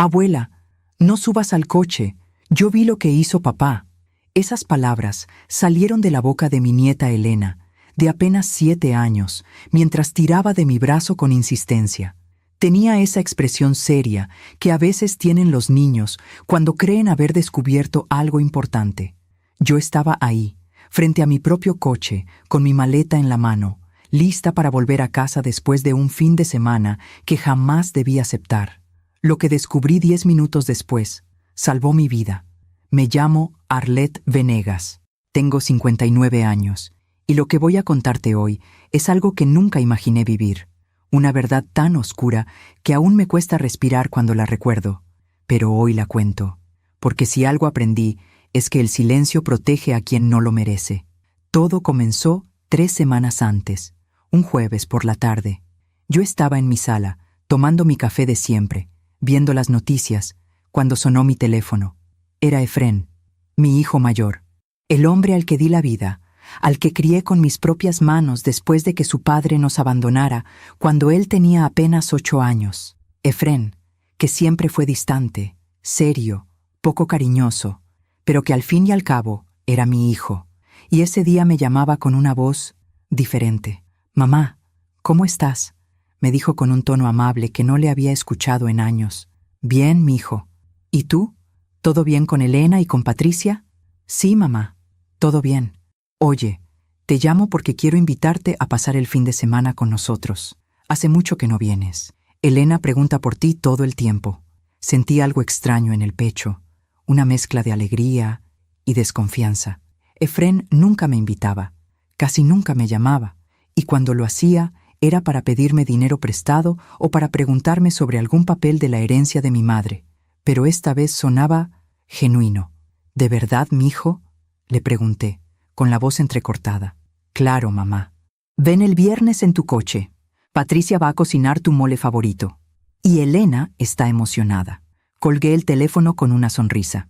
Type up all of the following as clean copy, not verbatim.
Abuela, no subas al coche. Yo vi lo que hizo papá. Esas palabras salieron de la boca de mi nieta Elena, de apenas 7 años, mientras tiraba de mi brazo con insistencia. Tenía esa expresión seria que a veces tienen los niños cuando creen haber descubierto algo importante. Yo estaba ahí, frente a mi propio coche, con mi maleta en la mano, lista para volver a casa después de un fin de semana que jamás debí aceptar. Lo que descubrí 10 minutos después salvó mi vida. Me llamo Arlette Venegas. Tengo 59 años, y lo que voy a contarte hoy es algo que nunca imaginé vivir. Una verdad tan oscura que aún me cuesta respirar cuando la recuerdo. Pero hoy la cuento, porque si algo aprendí es que el silencio protege a quien no lo merece. Todo comenzó 3 semanas antes, un jueves por la tarde. Yo estaba en mi sala, tomando mi café de siempre, viendo las noticias, cuando sonó mi teléfono. Era Efrén, mi hijo mayor, el hombre al que di la vida, al que crié con mis propias manos después de que su padre nos abandonara cuando él tenía apenas 8 años. Efrén, que siempre fue distante, serio, poco cariñoso, pero que al fin y al cabo era mi hijo, y ese día me llamaba con una voz diferente. «Mamá, ¿cómo estás?», me dijo con un tono amable que no le había escuchado en años. «Bien, mijo. ¿Y tú? ¿Todo bien con Elena y con Patricia?» «Sí, mamá, todo bien. Oye, te llamo porque quiero invitarte a pasar el fin de semana con nosotros. Hace mucho que no vienes. Elena pregunta por ti todo el tiempo». Sentí algo extraño en el pecho, una mezcla de alegría y desconfianza. Efrén nunca me invitaba, casi nunca me llamaba, y cuando lo hacía era para pedirme dinero prestado o para preguntarme sobre algún papel de la herencia de mi madre. Pero esta vez sonaba genuino. «¿De verdad, mijo?», le pregunté, con la voz entrecortada. «Claro, mamá. Ven el viernes en tu coche. Patricia va a cocinar tu mole favorito. Y Elena está emocionada». Colgué el teléfono con una sonrisa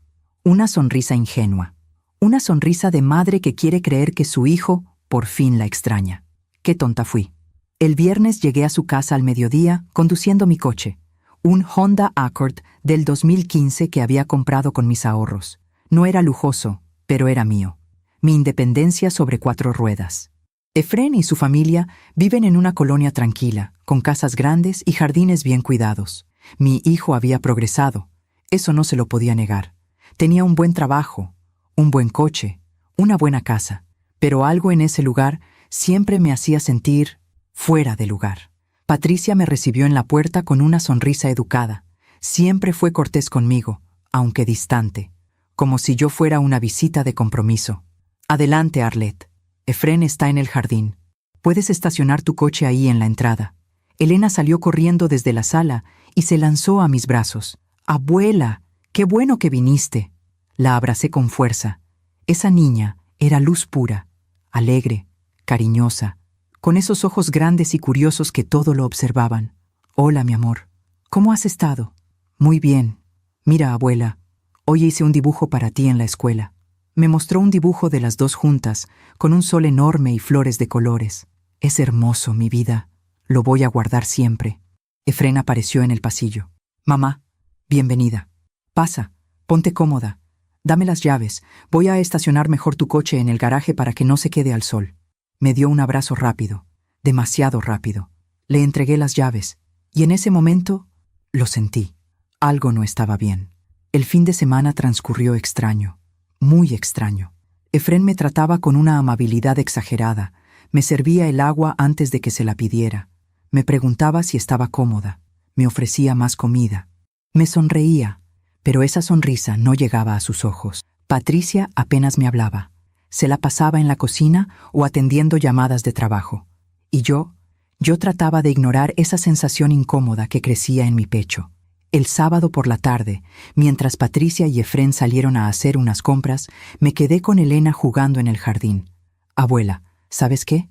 ingenua, una sonrisa de madre que quiere creer que su hijo por fin la extraña. Qué tonta fui. El viernes llegué a su casa al mediodía conduciendo mi coche, un Honda Accord del 2015 que había comprado con mis ahorros. No era lujoso, pero era mío. Mi independencia sobre 4 ruedas. Efrén y su familia viven en una colonia tranquila, con casas grandes y jardines bien cuidados. Mi hijo había progresado. Eso no se lo podía negar. Tenía un buen trabajo, un buen coche, una buena casa. Pero algo en ese lugar siempre me hacía sentir fuera de lugar. Patricia me recibió en la puerta con una sonrisa educada. Siempre fue cortés conmigo, aunque distante, como si yo fuera una visita de compromiso. «Adelante, Arlette. Efrén está en el jardín. Puedes estacionar tu coche ahí en la entrada». Elena salió corriendo desde la sala y se lanzó a mis brazos. «Abuela, qué bueno que viniste». La abracé con fuerza. Esa niña era luz pura, alegre, cariñosa, con esos ojos grandes y curiosos que todo lo observaban. «Hola, mi amor. ¿Cómo has estado?» «Muy bien. Mira, abuela, hoy hice un dibujo para ti en la escuela». Me mostró un dibujo de las dos juntas, con un sol enorme y flores de colores. «Es hermoso, mi vida. Lo voy a guardar siempre». Efrén apareció en el pasillo. «Mamá, bienvenida. Pasa, ponte cómoda. Dame las llaves. Voy a estacionar mejor tu coche en el garaje para que no se quede al sol». Me dio un abrazo rápido, demasiado rápido. Le entregué las llaves, y en ese momento lo sentí. Algo no estaba bien. El fin de semana transcurrió extraño, muy extraño. Efrén me trataba con una amabilidad exagerada. Me servía el agua antes de que se la pidiera. Me preguntaba si estaba cómoda. Me ofrecía más comida. Me sonreía, pero esa sonrisa no llegaba a sus ojos. Patricia apenas me hablaba. Se la pasaba en la cocina o atendiendo llamadas de trabajo. Y yo trataba de ignorar esa sensación incómoda que crecía en mi pecho. El sábado por la tarde, mientras Patricia y Efrén salieron a hacer unas compras, me quedé con Elena jugando en el jardín. «Abuela, ¿sabes qué?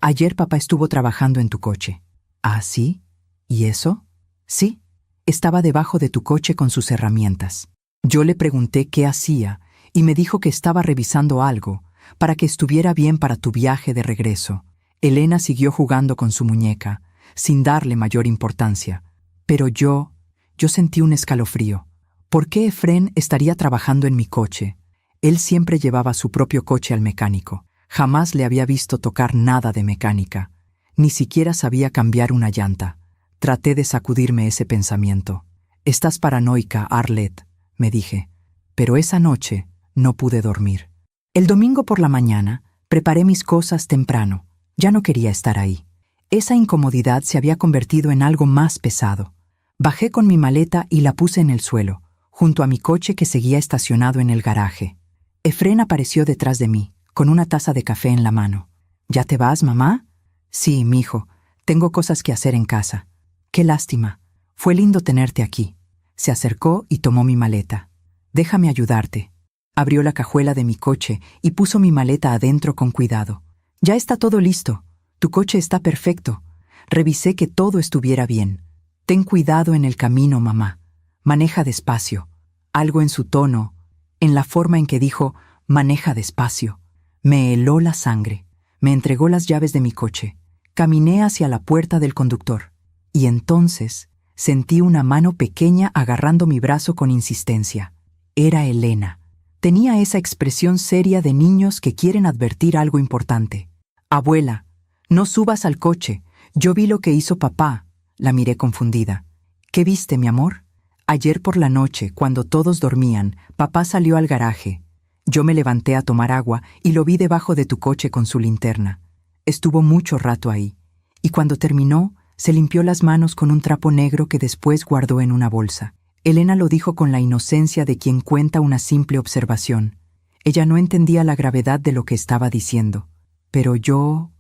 Ayer papá estuvo trabajando en tu coche». «¿Ah, sí? ¿Y eso?» «Sí, estaba debajo de tu coche con sus herramientas». Yo le pregunté qué hacía y me dijo que estaba revisando algo para que estuviera bien para tu viaje de regreso. Elena siguió jugando con su muñeca, sin darle mayor importancia. Pero yo Yo sentí un escalofrío. ¿Por qué Efrén estaría trabajando en mi coche? Él siempre llevaba su propio coche al mecánico. Jamás le había visto tocar nada de mecánica. Ni siquiera sabía cambiar una llanta. Traté de sacudirme ese pensamiento. «Estás paranoica, Arlette», me dije. Pero esa noche no pude dormir. El domingo por la mañana preparé mis cosas temprano. Ya no quería estar ahí. Esa incomodidad se había convertido en algo más pesado. Bajé con mi maleta y la puse en el suelo, junto a mi coche que seguía estacionado en el garaje. Efrén apareció detrás de mí, con una taza de café en la mano. «¿Ya te vas, mamá?» «Sí, mijo. Tengo cosas que hacer en casa». «Qué lástima. Fue lindo tenerte aquí». Se acercó y tomó mi maleta. «Déjame ayudarte». Abrió la cajuela de mi coche y puso mi maleta adentro con cuidado. «Ya está todo listo. Tu coche está perfecto. Revisé que todo estuviera bien. Ten cuidado en el camino, mamá. Maneja despacio». Algo en su tono, en la forma en que dijo «maneja despacio», me heló la sangre. Me entregó las llaves de mi coche. Caminé hacia la puerta del conductor. Y entonces sentí una mano pequeña agarrando mi brazo con insistencia. Era Elena. Tenía esa expresión seria de niños que quieren advertir algo importante. «Abuela, no subas al coche. Yo vi lo que hizo papá». La miré confundida. «¿Qué viste, mi amor?» «Ayer por la noche, cuando todos dormían, papá salió al garaje. Yo me levanté a tomar agua y lo vi debajo de tu coche con su linterna. Estuvo mucho rato ahí. Y cuando terminó, se limpió las manos con un trapo negro que después guardó en una bolsa». Elena lo dijo con la inocencia de quien cuenta una simple observación. Ella no entendía la gravedad de lo que estaba diciendo. Pero yo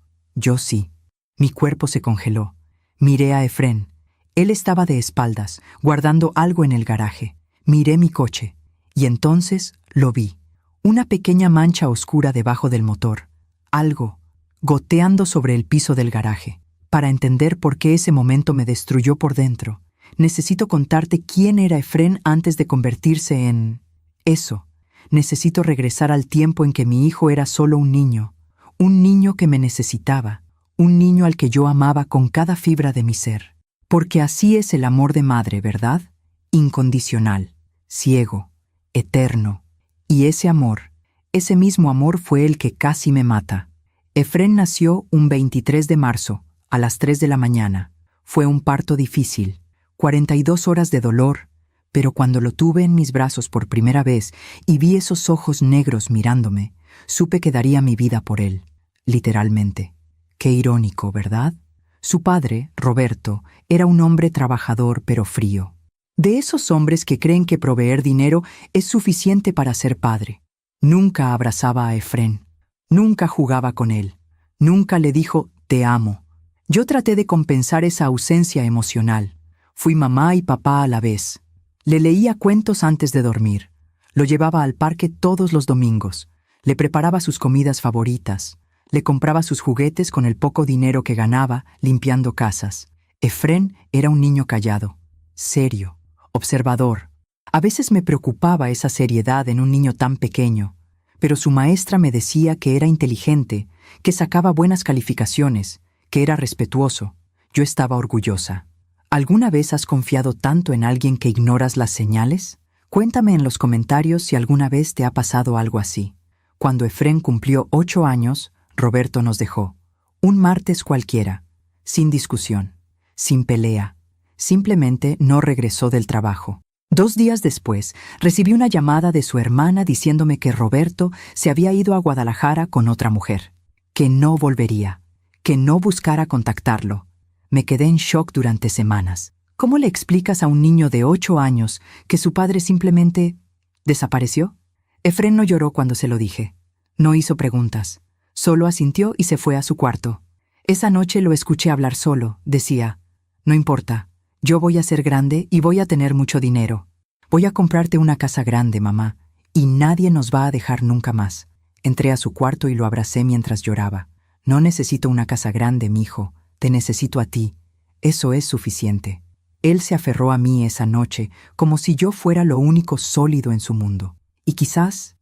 sí. Mi cuerpo se congeló. Miré a Efrén. Él estaba de espaldas, guardando algo en el garaje. Miré mi coche. Y entonces lo vi. Una pequeña mancha oscura debajo del motor. Algo goteando sobre el piso del garaje. Para entender por qué ese momento me destruyó por dentro, necesito contarte quién era Efrén antes de convertirse en eso. Necesito regresar al tiempo en que mi hijo era solo un niño que me necesitaba, un niño al que yo amaba con cada fibra de mi ser. Porque así es el amor de madre, ¿verdad? Incondicional, ciego, eterno. Y ese mismo amor fue el que casi me mata. Efrén nació un 23 de marzo, a las 3 de la mañana. Fue un parto difícil, 42 horas de dolor, pero cuando lo tuve en mis brazos por primera vez y vi esos ojos negros mirándome, supe que daría mi vida por él, literalmente. Qué irónico, ¿verdad? Su padre, Roberto, era un hombre trabajador pero frío. De esos hombres que creen que proveer dinero es suficiente para ser padre. Nunca abrazaba a Efrén, nunca jugaba con él, nunca le dijo «te amo». Yo traté de compensar esa ausencia emocional. Fui mamá y papá a la vez. Le leía cuentos antes de dormir. Lo llevaba al parque todos los domingos. Le preparaba sus comidas favoritas. Le compraba sus juguetes con el poco dinero que ganaba limpiando casas. Efrén era un niño callado, serio, observador. A veces me preocupaba esa seriedad en un niño tan pequeño, pero su maestra me decía que era inteligente, que sacaba buenas calificaciones, que era respetuoso. Yo estaba orgullosa. ¿Alguna vez has confiado tanto en alguien que ignoras las señales? Cuéntame en los comentarios si alguna vez te ha pasado algo así. Cuando Efrén cumplió 8 años, Roberto nos dejó. Un martes cualquiera, sin discusión, sin pelea. Simplemente no regresó del trabajo. 2 días después, recibí una llamada de su hermana diciéndome que Roberto se había ido a Guadalajara con otra mujer, que no volvería, que no buscara contactarlo. Me quedé en shock durante semanas. ¿Cómo le explicas a un niño de 8 años que su padre simplemente desapareció? Efrén no lloró cuando se lo dije. No hizo preguntas. Solo asintió y se fue a su cuarto. Esa noche lo escuché hablar solo. Decía, «No importa, yo voy a ser grande y voy a tener mucho dinero. Voy a comprarte una casa grande, mamá, y nadie nos va a dejar nunca más». Entré a su cuarto y lo abracé mientras lloraba. «No necesito una casa grande, mijo. Te necesito a ti. Eso es suficiente». Él se aferró a mí esa noche como si yo fuera lo único sólido en su mundo. Y quizás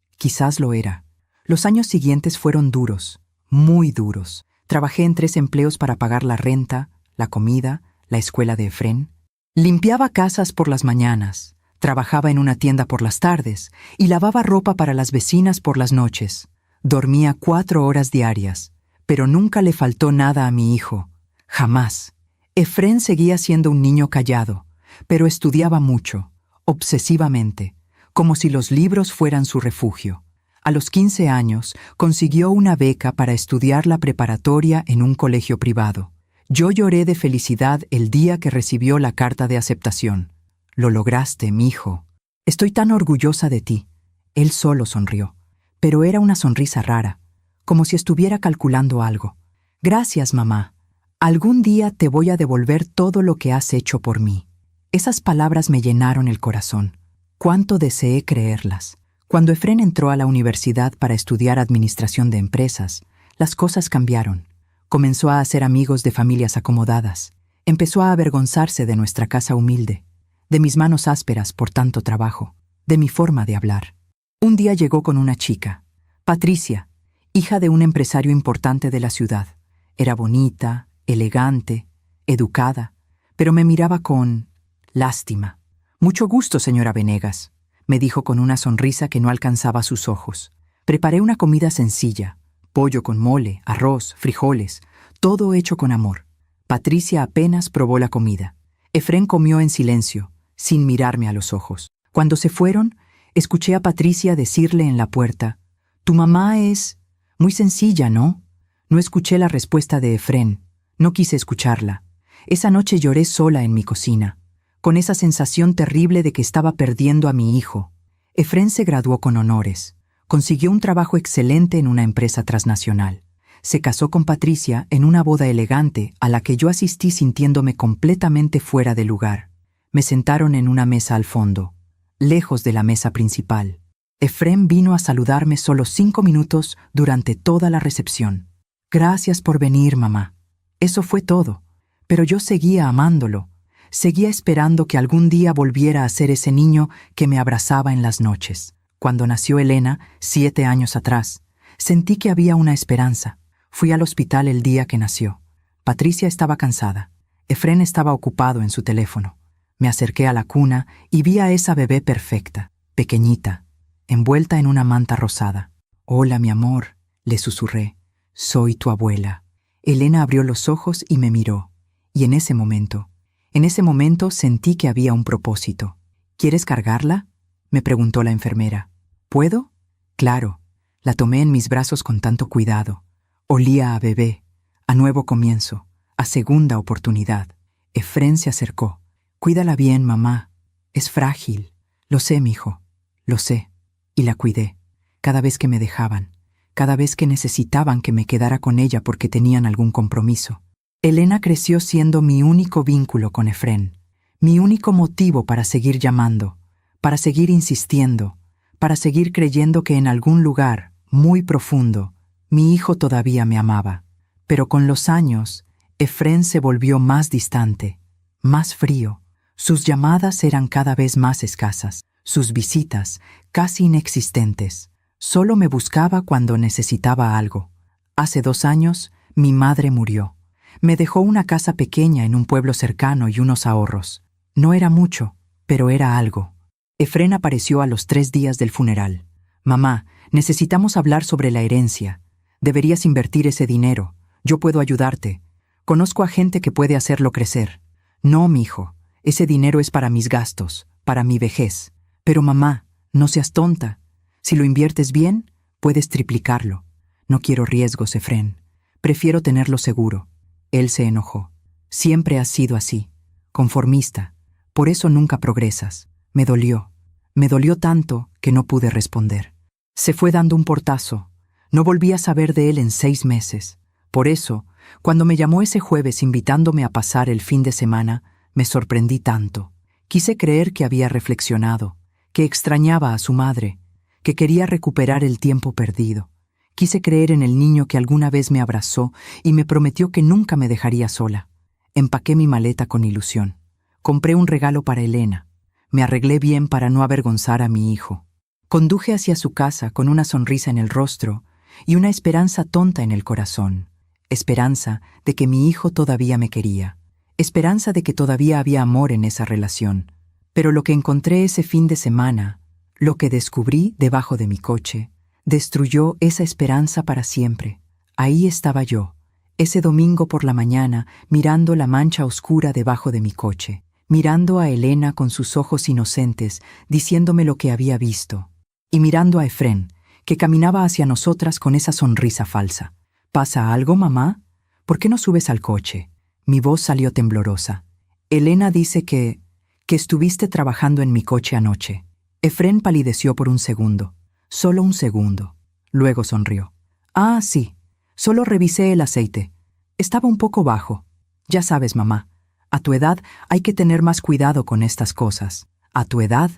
lo era. Los años siguientes fueron duros, muy duros. Trabajé en 3 empleos para pagar la renta, la comida, la escuela de Efrén. Limpiaba casas por las mañanas, trabajaba en una tienda por las tardes y lavaba ropa para las vecinas por las noches. Dormía 4 horas diarias, pero nunca le faltó nada a mi hijo. Jamás. Efrén seguía siendo un niño callado, pero estudiaba mucho, obsesivamente, como si los libros fueran su refugio. A los 15 años, consiguió una beca para estudiar la preparatoria en un colegio privado. Yo lloré de felicidad el día que recibió la carta de aceptación. «Lo lograste, mijo. Estoy tan orgullosa de ti». Él solo sonrió, pero era una sonrisa rara, como si estuviera calculando algo. «Gracias, mamá. Algún día te voy a devolver todo lo que has hecho por mí». Esas palabras me llenaron el corazón. Cuánto deseé creerlas. Cuando Efrén entró a la universidad para estudiar administración de empresas, las cosas cambiaron. Comenzó a hacer amigos de familias acomodadas. Empezó a avergonzarse de nuestra casa humilde, de mis manos ásperas por tanto trabajo, de mi forma de hablar. Un día llegó con una chica, Patricia, hija de un empresario importante de la ciudad. Era bonita, elegante, educada, pero me miraba con lástima. «Mucho gusto, señora Venegas», me dijo con una sonrisa que no alcanzaba sus ojos. Preparé una comida sencilla, pollo con mole, arroz, frijoles, todo hecho con amor. Patricia apenas probó la comida. Efrén comió en silencio, sin mirarme a los ojos. Cuando se fueron, escuché a Patricia decirle en la puerta: «Tu mamá es muy sencilla, ¿no?». No escuché la respuesta de Efrén. No quise escucharla. Esa noche lloré sola en mi cocina, con esa sensación terrible de que estaba perdiendo a mi hijo. Efrén se graduó con honores. Consiguió un trabajo excelente en una empresa transnacional. Se casó con Patricia en una boda elegante a la que yo asistí sintiéndome completamente fuera de lugar. Me sentaron en una mesa al fondo, lejos de la mesa principal. Efrén vino a saludarme solo 5 minutos durante toda la recepción. «Gracias por venir, mamá». Eso fue todo. Pero yo seguía amándolo. Seguía esperando que algún día volviera a ser ese niño que me abrazaba en las noches. Cuando nació Elena, 7 años atrás, sentí que había una esperanza. Fui al hospital el día que nació. Patricia estaba cansada. Efrén estaba ocupado en su teléfono. Me acerqué a la cuna y vi a esa bebé perfecta, pequeñita, envuelta en una manta rosada. «Hola, mi amor», le susurré. «Soy tu abuela». Elena abrió los ojos y me miró. Y en ese momento sentí que había un propósito. «¿Quieres cargarla?», me preguntó la enfermera. «¿Puedo?». «Claro». La tomé en mis brazos con tanto cuidado. Olía a bebé, a nuevo comienzo, a segunda oportunidad. Efrén se acercó. «Cuídala bien, mamá. Es frágil». «Lo sé, mijo, lo sé». Y la cuidé. Cada vez que me dejaban, cada vez que necesitaban que me quedara con ella porque tenían algún compromiso. Elena creció siendo mi único vínculo con Efrén, mi único motivo para seguir llamando, para seguir insistiendo, para seguir creyendo que en algún lugar, muy profundo, mi hijo todavía me amaba. Pero con los años, Efrén se volvió más distante, más frío. Sus llamadas eran cada vez más escasas, sus visitas casi inexistentes. Solo me buscaba cuando necesitaba algo. Hace 2 años, mi madre murió. Me dejó una casa pequeña en un pueblo cercano y unos ahorros. No era mucho, pero era algo. Efrén apareció a los 3 días del funeral. «Mamá, necesitamos hablar sobre la herencia. Deberías invertir ese dinero. Yo puedo ayudarte. Conozco a gente que puede hacerlo crecer». «No, mijo. Ese dinero es para mis gastos, para mi vejez». «Pero mamá, no seas tonta. Si lo inviertes bien, puedes triplicarlo». «No quiero riesgos, Efrén. Prefiero tenerlo seguro». Él se enojó. «Siempre has sido así, conformista. Por eso nunca progresas». Me dolió tanto que no pude responder. Se fue dando un portazo. No volví a saber de él en 6 meses. Por eso, cuando me llamó ese jueves invitándome a pasar el fin de semana, me sorprendí tanto. Quise creer que había reflexionado, que extrañaba a su madre, que quería recuperar el tiempo perdido. Quise creer en el niño que alguna vez me abrazó y me prometió que nunca me dejaría sola. Empaqué mi maleta con ilusión. Compré un regalo para Elena. Me arreglé bien para no avergonzar a mi hijo. Conduje hacia su casa con una sonrisa en el rostro y una esperanza tonta en el corazón. Esperanza de que mi hijo todavía me quería. esperanza de que todavía había amor en esa relación. Pero lo que encontré ese fin de semana, lo que descubrí debajo de mi coche, destruyó esa esperanza para siempre. Ahí estaba yo, ese domingo por la mañana, mirando la mancha oscura debajo de mi coche, mirando a Elena con sus ojos inocentes, diciéndome lo que había visto, y mirando a Efrén, que caminaba hacia nosotras con esa sonrisa falsa. ¿Pasa algo, mamá? ¿Por qué no subes al coche? Mi voz salió temblorosa. Elena dice que estuviste trabajando en mi coche anoche. Efrén palideció por un segundo, solo un segundo. Luego sonrió. Ah, sí, solo revisé el aceite. Estaba un poco bajo. Ya sabes, mamá, a tu edad hay que tener más cuidado con estas cosas. A tu edad,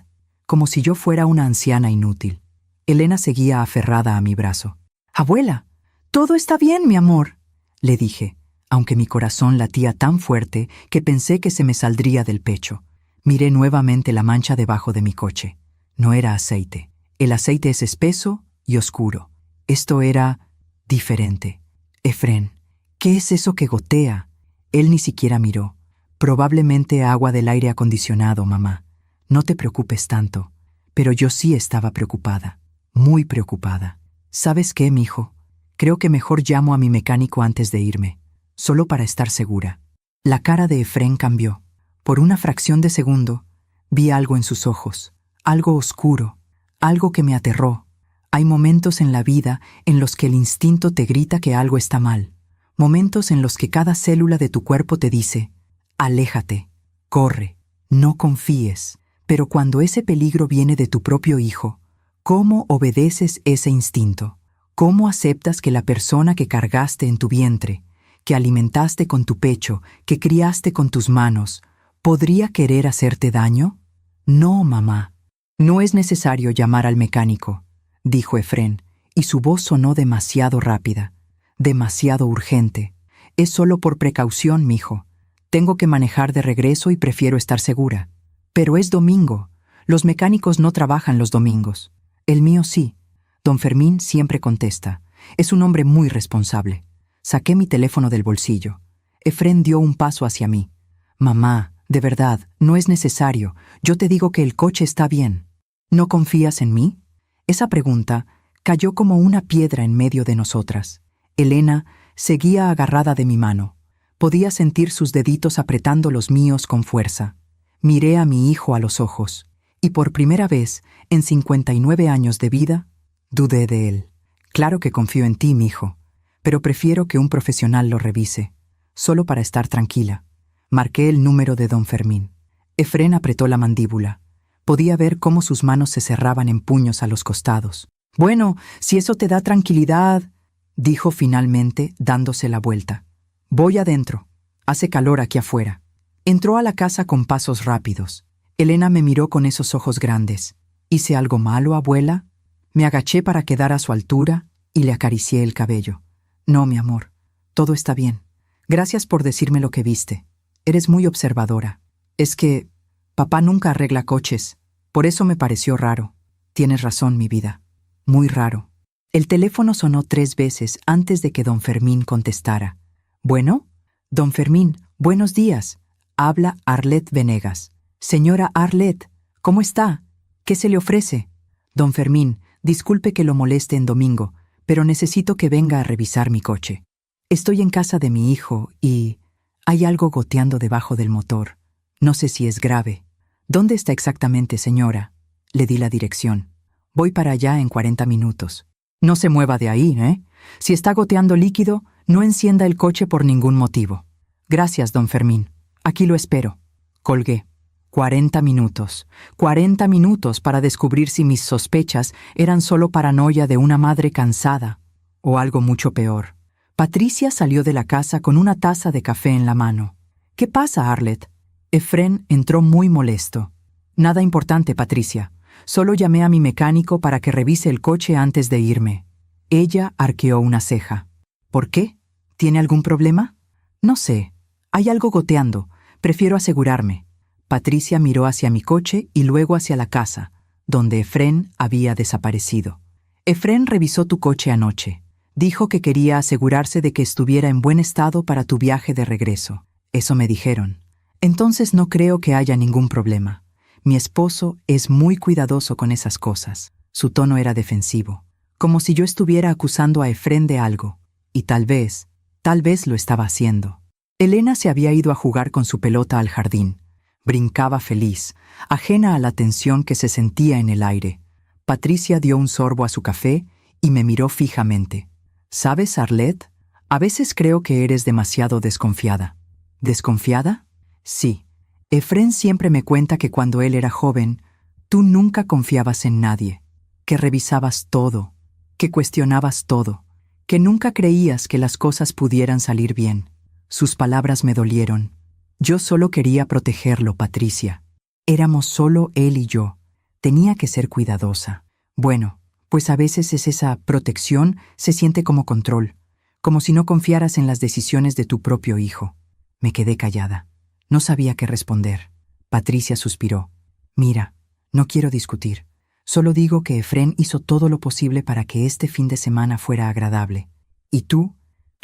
como si yo fuera una anciana inútil. Elena seguía aferrada a mi brazo. Abuela, todo está bien, mi amor, le dije, aunque mi corazón latía tan fuerte que pensé que se me saldría del pecho. Miré nuevamente la mancha debajo de mi coche. No era aceite. El aceite es espeso y oscuro. Esto era diferente. Efrén, ¿qué es eso que gotea? Él ni siquiera miró. Probablemente agua del aire acondicionado, mamá. No te preocupes tanto. Pero yo sí estaba preocupada. Muy preocupada. ¿Sabes qué, mijo? Creo que mejor llamo a mi mecánico antes de irme, solo para estar segura. La cara de Efrén cambió. Por una fracción de segundo, vi algo en sus ojos, algo oscuro, algo que me aterró. Hay momentos en la vida en los que el instinto te grita que algo está mal, momentos en los que cada célula de tu cuerpo te dice, aléjate, corre, no confíes. Pero cuando ese peligro viene de tu propio hijo, ¿cómo obedeces ese instinto? ¿Cómo aceptas que la persona que cargaste en tu vientre, que alimentaste con tu pecho, que criaste con tus manos, podría querer hacerte daño? No, mamá. No es necesario llamar al mecánico, dijo Efrén, y su voz sonó demasiado rápida, demasiado urgente. Es solo por precaución, mijo. Tengo que manejar de regreso y prefiero estar segura. Pero es domingo. Los mecánicos no trabajan los domingos. El mío sí. Don Fermín siempre contesta. Es un hombre muy responsable. Saqué mi teléfono del bolsillo. Efrén dio un paso hacia mí. Mamá, de verdad, no es necesario. Yo te digo que el coche está bien. ¿No confías en mí? Esa pregunta cayó como una piedra en medio de nosotras. Elena seguía agarrada de mi mano. Podía sentir sus deditos apretando los míos con fuerza. Miré a mi hijo a los ojos, y por primera vez, en 59 años de vida, dudé de él. Claro que confío en ti, mijo, pero prefiero que un profesional lo revise, solo para estar tranquila. Marqué el número de don Fermín. Efrén apretó la mandíbula. Podía ver cómo sus manos se cerraban en puños a los costados. Bueno, si eso te da tranquilidad, dijo finalmente, dándose la vuelta. Voy adentro. Hace calor aquí afuera. Entró a la casa con pasos rápidos. Elena me miró con esos ojos grandes. ¿Hice algo malo, abuela? Me agaché para quedar a su altura y le acaricié el cabello. No, mi amor, todo está bien. Gracias por decirme lo que viste. Eres muy observadora. Es que papá nunca arregla coches. Por eso me pareció raro. Tienes razón, mi vida. Muy raro. El teléfono sonó 3 veces antes de que don Fermín contestara. ¿Bueno? Don Fermín, buenos días. Habla Arlet Venegas. Señora Arlet, ¿cómo está? ¿Qué se le ofrece? Don Fermín, disculpe que lo moleste en domingo, pero necesito que venga a revisar mi coche. Estoy en casa de mi hijo y hay algo goteando debajo del motor. No sé si es grave. ¿Dónde está exactamente, señora? Le di la dirección. Voy para allá en 40 minutos. No se mueva de ahí, ¿eh? Si está goteando líquido, no encienda el coche por ningún motivo. Gracias, don Fermín. Aquí lo espero. Colgué. 40 minutos. 40 minutos para descubrir si mis sospechas eran solo paranoia de una madre cansada o algo mucho peor. Patricia salió de la casa con una taza de café en la mano. ¿Qué pasa, Arlet? Efrén entró muy molesto. Nada importante, Patricia. Solo llamé a mi mecánico para que revise el coche antes de irme. Ella arqueó una ceja. ¿Por qué? ¿Tiene algún problema? No sé. Hay algo goteando. Prefiero asegurarme. Patricia miró hacia mi coche y luego hacia la casa, donde Efrén había desaparecido. Efrén revisó tu coche anoche. Dijo que quería asegurarse de que estuviera en buen estado para tu viaje de regreso. Eso me dijeron. Entonces no creo que haya ningún problema. Mi esposo es muy cuidadoso con esas cosas. Su tono era defensivo, como si yo estuviera acusando a Efrén de algo. Y tal vez lo estaba haciendo. Elena se había ido a jugar con su pelota al jardín. Brincaba feliz, ajena a la tensión que se sentía en el aire. Patricia dio un sorbo a su café y me miró fijamente. ¿Sabes, Arlette? A veces creo que eres demasiado desconfiada. ¿Desconfiada? Sí. Efrén siempre me cuenta que cuando él era joven, tú nunca confiabas en nadie, que revisabas todo, que cuestionabas todo, que nunca creías que las cosas pudieran salir bien. Sus palabras me dolieron. Yo solo quería protegerlo, Patricia. Éramos solo él y yo. Tenía que ser cuidadosa. Bueno, pues a veces esa protección se siente como control, como si no confiaras en las decisiones de tu propio hijo. Me quedé callada. No sabía qué responder. Patricia suspiró. Mira, no quiero discutir. Solo digo que Efrén hizo todo lo posible para que este fin de semana fuera agradable. Y tú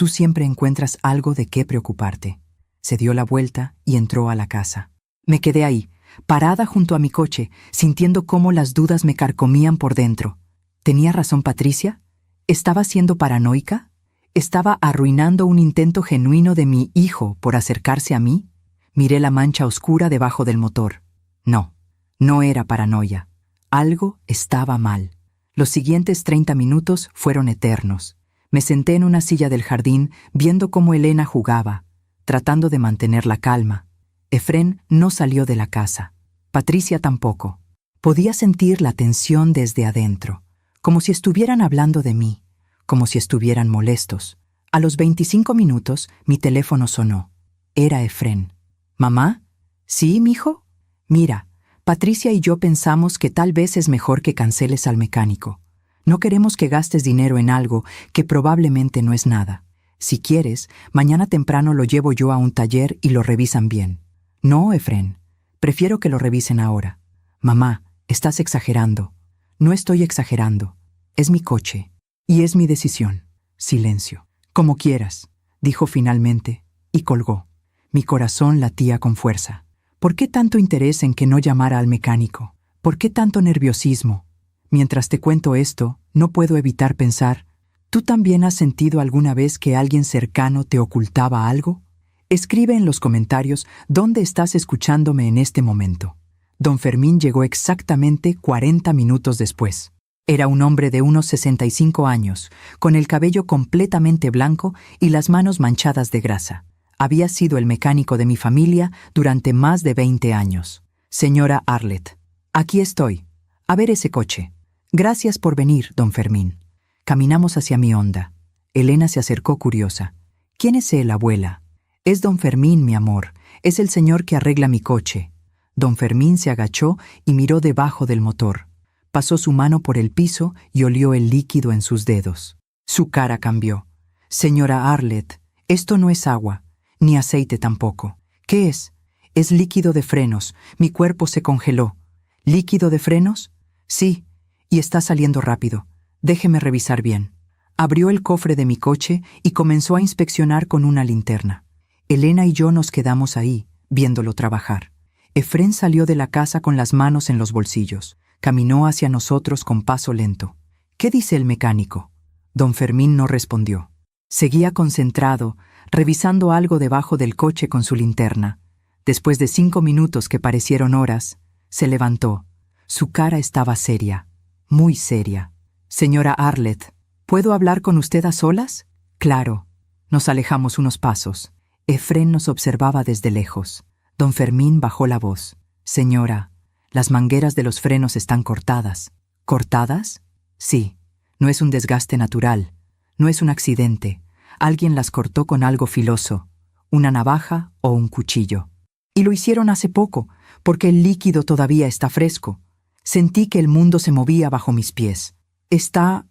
siempre encuentras algo de qué preocuparte. Se dio la vuelta y entró a la casa. Me quedé ahí, parada junto a mi coche, sintiendo cómo las dudas me carcomían por dentro. ¿Tenía razón Patricia? ¿Estaba siendo paranoica? ¿Estaba arruinando un intento genuino de mi hijo por acercarse a mí? Miré la mancha oscura debajo del motor. No era paranoia. Algo estaba mal. Los siguientes 30 minutos fueron eternos. Me senté en una silla del jardín viendo cómo Elena jugaba, tratando de mantener la calma. Efrén no salió de la casa. Patricia tampoco. Podía sentir la tensión desde adentro, como si estuvieran hablando de mí, como si estuvieran molestos. A los 25 minutos, mi teléfono sonó. Era Efrén. ¿Mamá? ¿Sí, mijo? Mira, Patricia y yo pensamos que tal vez es mejor que canceles al mecánico. No queremos que gastes dinero en algo que probablemente no es nada. Si quieres, mañana temprano lo llevo yo a un taller y lo revisan bien. No, Efrén. Prefiero que lo revisen ahora. Mamá, estás exagerando. No estoy exagerando. Es mi coche. Y es mi decisión. Silencio. Como quieras, dijo finalmente, y colgó. Mi corazón latía con fuerza. ¿Por qué tanto interés en que no llamara al mecánico? ¿Por qué tanto nerviosismo? Mientras te cuento esto, no puedo evitar pensar, ¿tú también has sentido alguna vez que alguien cercano te ocultaba algo? Escribe en los comentarios dónde estás escuchándome en este momento. Don Fermín llegó exactamente 40 minutos después. Era un hombre de unos 65 años, con el cabello completamente blanco y las manos manchadas de grasa. Había sido el mecánico de mi familia durante más de 20 años. Señora Arlette, aquí estoy. A ver ese coche. Gracias por venir, don Fermín. Caminamos hacia mi Honda. Elena se acercó curiosa. ¿Quién es él, abuela? Es don Fermín, mi amor. Es el señor que arregla mi coche. Don Fermín se agachó y miró debajo del motor. Pasó su mano por el piso y olió el líquido en sus dedos. Su cara cambió. Señora Arlette, esto no es agua, ni aceite tampoco. ¿Qué es? Es líquido de frenos. Mi cuerpo se congeló. ¿Líquido de frenos? Sí, y está saliendo rápido. Déjeme revisar bien. Abrió el cofre de mi coche y comenzó a inspeccionar con una linterna. Elena y yo nos quedamos ahí, viéndolo trabajar. Efrén salió de la casa con las manos en los bolsillos. Caminó hacia nosotros con paso lento. ¿Qué dice el mecánico? Don Fermín no respondió. Seguía concentrado, revisando algo debajo del coche con su linterna. Después de 5 minutos que parecieron horas, se levantó. Su cara estaba seria, muy seria. Señora Arlette, ¿puedo hablar con usted a solas? Claro. Nos alejamos unos pasos. Efrén nos observaba desde lejos. Don Fermín bajó la voz. Señora, las mangueras de los frenos están cortadas. ¿Cortadas? Sí. No es un desgaste natural. No es un accidente. Alguien las cortó con algo filoso, una navaja o un cuchillo. Y lo hicieron hace poco, porque el líquido todavía está fresco. Sentí que el mundo se movía bajo mis pies. ¿Está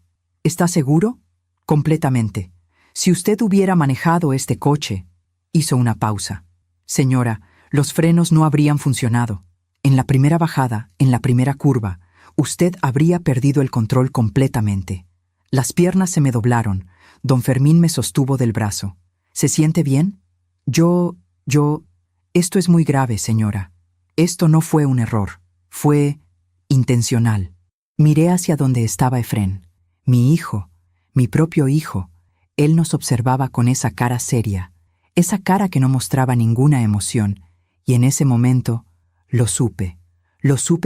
seguro? Completamente. Si usted hubiera manejado este coche... Hizo una pausa. Señora, los frenos no habrían funcionado. En la primera bajada, en la primera curva, usted habría perdido el control completamente. Las piernas se me doblaron. Don Fermín me sostuvo del brazo. ¿Se siente bien? Yo Esto es muy grave, señora. Esto no fue un error. Fue intencional. Miré hacia donde estaba Efrén. Mi hijo, mi propio hijo. Él nos observaba con esa cara seria, esa cara que no mostraba ninguna emoción, y en ese momento lo supe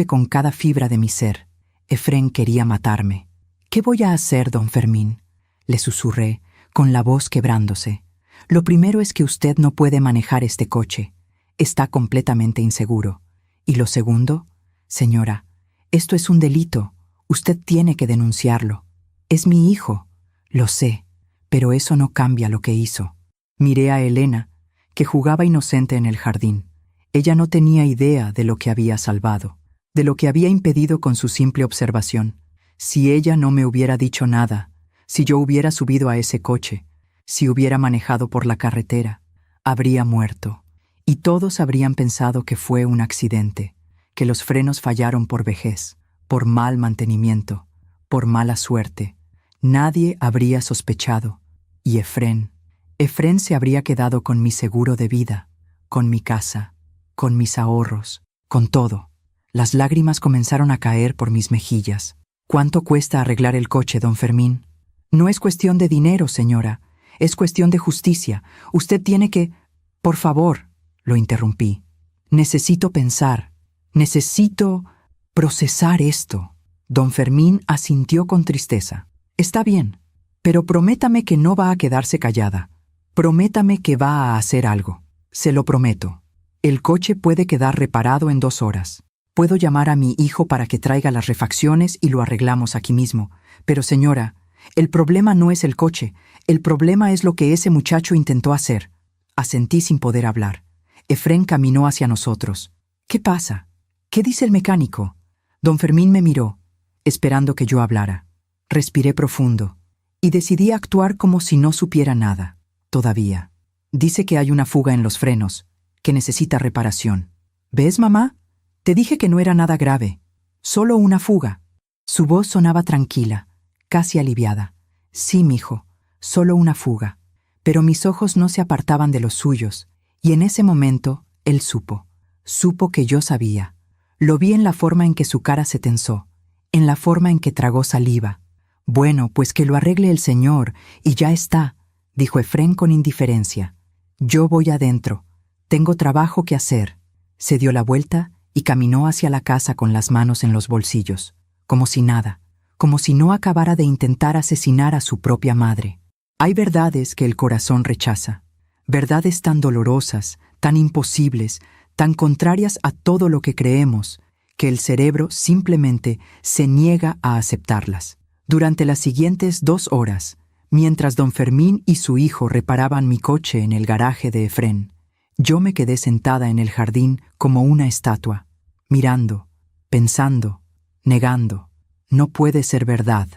con cada fibra de mi ser. Efrén quería matarme. «¿Qué voy a hacer, don Fermín?», le susurré, con la voz quebrándose. «Lo primero es que usted no puede manejar este coche. Está completamente inseguro. Y lo segundo, señora, esto es un delito. Usted tiene que denunciarlo. Es mi hijo, lo sé, pero eso no cambia lo que hizo». Miré a Elena, que jugaba inocente en el jardín. Ella no tenía idea de lo que había salvado, de lo que había impedido con su simple observación. Si ella no me hubiera dicho nada, si yo hubiera subido a ese coche, si hubiera manejado por la carretera, habría muerto. Y todos habrían pensado que fue un accidente, que los frenos fallaron por vejez, por mal mantenimiento, por mala suerte. Nadie habría sospechado. Y Efrén se habría quedado con mi seguro de vida, con mi casa, con mis ahorros, con todo. Las lágrimas comenzaron a caer por mis mejillas. «¿Cuánto cuesta arreglar el coche, don Fermín?» «No es cuestión de dinero, señora. Es cuestión de justicia. Usted tiene que...» «Por favor», lo interrumpí. «Necesito pensar. Necesito procesar esto». Don Fermín asintió con tristeza. «Está bien, pero prométame que no va a quedarse callada. Prométame que va a hacer algo. Se lo prometo. El coche puede quedar reparado en 2 horas. Puedo llamar a mi hijo para que traiga las refacciones y lo arreglamos aquí mismo. Pero señora, el problema no es el coche. El problema es lo que ese muchacho intentó hacer». Asentí sin poder hablar. Efrén caminó hacia nosotros. «¿Qué pasa? ¿Qué dice el mecánico?» Don Fermín me miró, esperando que yo hablara. Respiré profundo y decidí actuar como si no supiera nada. Todavía. «Dice que hay una fuga en los frenos, que necesita reparación. ¿Ves, mamá? Te dije que no era nada grave. Solo una fuga». Su voz sonaba tranquila, casi aliviada. «Sí, mijo, solo una fuga». Pero mis ojos no se apartaban de los suyos, y en ese momento él supo que yo sabía. Lo vi en la forma en que su cara se tensó, en la forma en que tragó saliva. «Bueno, pues que lo arregle el señor, y ya está», dijo Efrén con indiferencia. «Yo voy adentro. Tengo trabajo que hacer». Se dio la vuelta y caminó hacia la casa con las manos en los bolsillos, como si nada, como si no acabara de intentar asesinar a su propia madre. Hay verdades que el corazón rechaza, verdades tan dolorosas, tan imposibles, tan contrarias a todo lo que creemos, que el cerebro simplemente se niega a aceptarlas. Durante las siguientes 2 horas, mientras don Fermín y su hijo reparaban mi coche en el garaje de Efrén, yo me quedé sentada en el jardín como una estatua, mirando, pensando, negando. «No puede ser verdad»,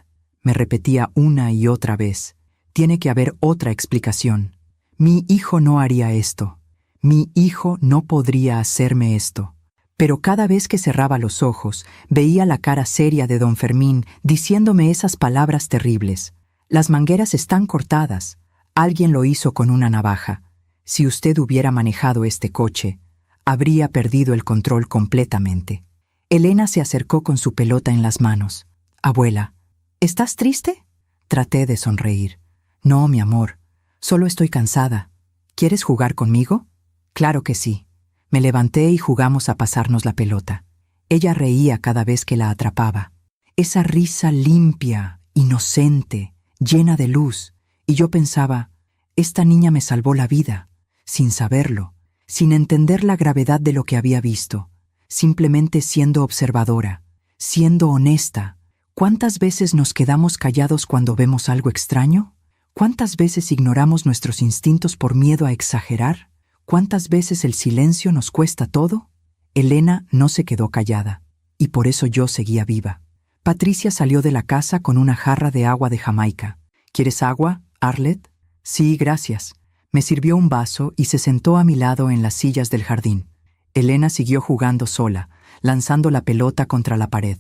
me repetía una y otra vez. «Tiene que haber otra explicación. Mi hijo no haría esto. Mi hijo no podría hacerme esto». Pero cada vez que cerraba los ojos, veía la cara seria de don Fermín diciéndome esas palabras terribles. «Las mangueras están cortadas. Alguien lo hizo con una navaja. Si usted hubiera manejado este coche, habría perdido el control completamente». Elena se acercó con su pelota en las manos. «Abuela, ¿estás triste?». Traté de sonreír. «No, mi amor, solo estoy cansada. ¿Quieres jugar conmigo?». «Claro que sí». Me levanté y jugamos a pasarnos la pelota. Ella reía cada vez que la atrapaba. Esa risa limpia, inocente, llena de luz. Y yo pensaba, esta niña me salvó la vida, sin saberlo, sin entender la gravedad de lo que había visto, simplemente siendo observadora, siendo honesta. ¿Cuántas veces nos quedamos callados cuando vemos algo extraño? ¿Cuántas veces ignoramos nuestros instintos por miedo a exagerar? ¿Cuántas veces el silencio nos cuesta todo? Elena no se quedó callada, y por eso yo seguía viva. Patricia salió de la casa con una jarra de agua de Jamaica. «¿Quieres agua, Arlette?». «Sí, gracias». Me sirvió un vaso y se sentó a mi lado en las sillas del jardín. Elena siguió jugando sola, lanzando la pelota contra la pared.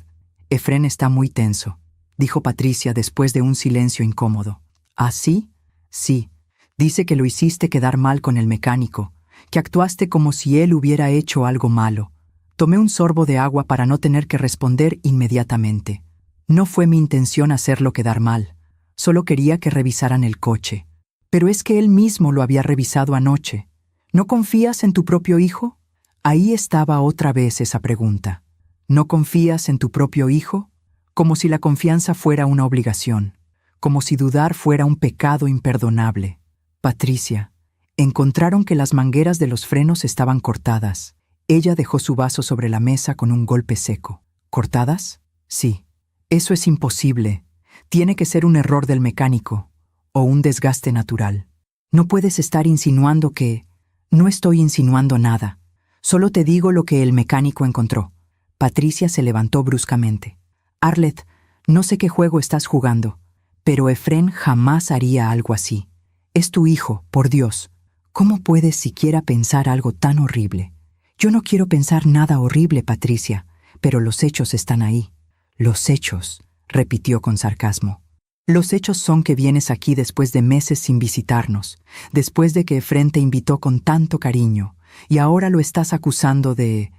«Efrén está muy tenso», dijo Patricia después de un silencio incómodo. «¿Ah, sí?». «Sí. Dice que lo hiciste quedar mal con el mecánico. que actuaste como si él hubiera hecho algo malo. Tomé un sorbo de agua para no tener que responder inmediatamente. No fue mi intención hacerlo quedar mal. Solo quería que revisaran el coche. Pero es que él mismo lo había revisado anoche. ¿No confías en tu propio hijo? Ahí estaba otra vez esa pregunta. ¿No confías en tu propio hijo? Como si la confianza fuera una obligación. Como si dudar fuera un pecado imperdonable. Patricia, encontraron que las mangueras de los frenos estaban cortadas. Ella dejó su vaso sobre la mesa con un golpe seco. ¿Cortadas? Sí. Eso es imposible. Tiene que ser un error del mecánico o un desgaste natural. No puedes estar insinuando que... No estoy insinuando nada. Solo te digo lo que el mecánico encontró. Patricia se levantó bruscamente. Arlette, no sé qué juego estás jugando, pero Efrén jamás haría algo así. Es tu hijo, por Dios. ¿Cómo puedes siquiera pensar algo tan horrible? Yo no quiero pensar nada horrible, Patricia, pero los hechos están ahí. Los hechos, repitió con sarcasmo. Los hechos son que vienes aquí después de meses sin visitarnos, después de que Efrén te invitó con tanto cariño, y ahora lo estás acusando de...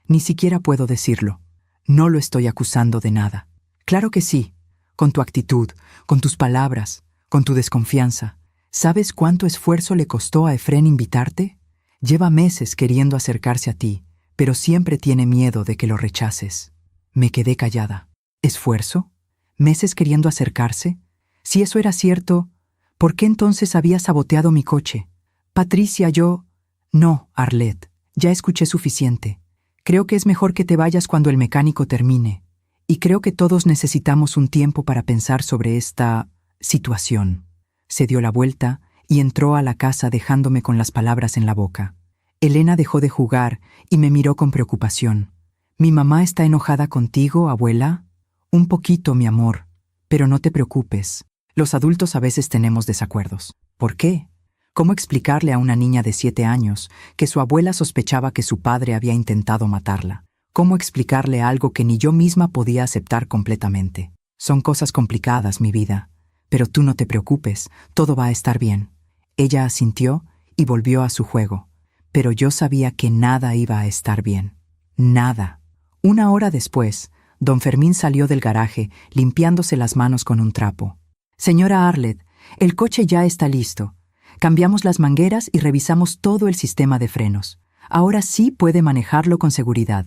Ni siquiera puedo decirlo. No lo estoy acusando de nada. Claro que sí, con tu actitud, con tus palabras, con tu desconfianza. ¿Sabes cuánto esfuerzo le costó a Efrén invitarte? Lleva meses queriendo acercarse a ti, pero siempre tiene miedo de que lo rechaces. Me quedé callada. ¿Esfuerzo? ¿Meses queriendo acercarse? Si eso era cierto, ¿por qué entonces había saboteado mi coche? Patricia, yo... No, Arlette, ya escuché suficiente. Creo que es mejor que te vayas cuando el mecánico termine. Y creo que todos necesitamos un tiempo para pensar sobre esta... situación. Se dio la vuelta y entró a la casa dejándome con las palabras en la boca. Elena dejó de jugar y me miró con preocupación. ¿Mi mamá está enojada contigo, abuela? Un poquito, mi amor, pero no te preocupes. Los adultos a veces tenemos desacuerdos. ¿Por qué? ¿Cómo explicarle a una niña de 7 años que su abuela sospechaba que su padre había intentado matarla? ¿Cómo explicarle algo que ni yo misma podía aceptar completamente? Son cosas complicadas, mi vida. Pero tú no te preocupes, todo va a estar bien. Ella asintió y volvió a su juego. Pero yo sabía que nada iba a estar bien. Nada. 1 hora después, don Fermín salió del garaje limpiándose las manos con un trapo. Señora Arlette, el coche ya está listo. Cambiamos las mangueras y revisamos todo el sistema de frenos. Ahora sí puede manejarlo con seguridad.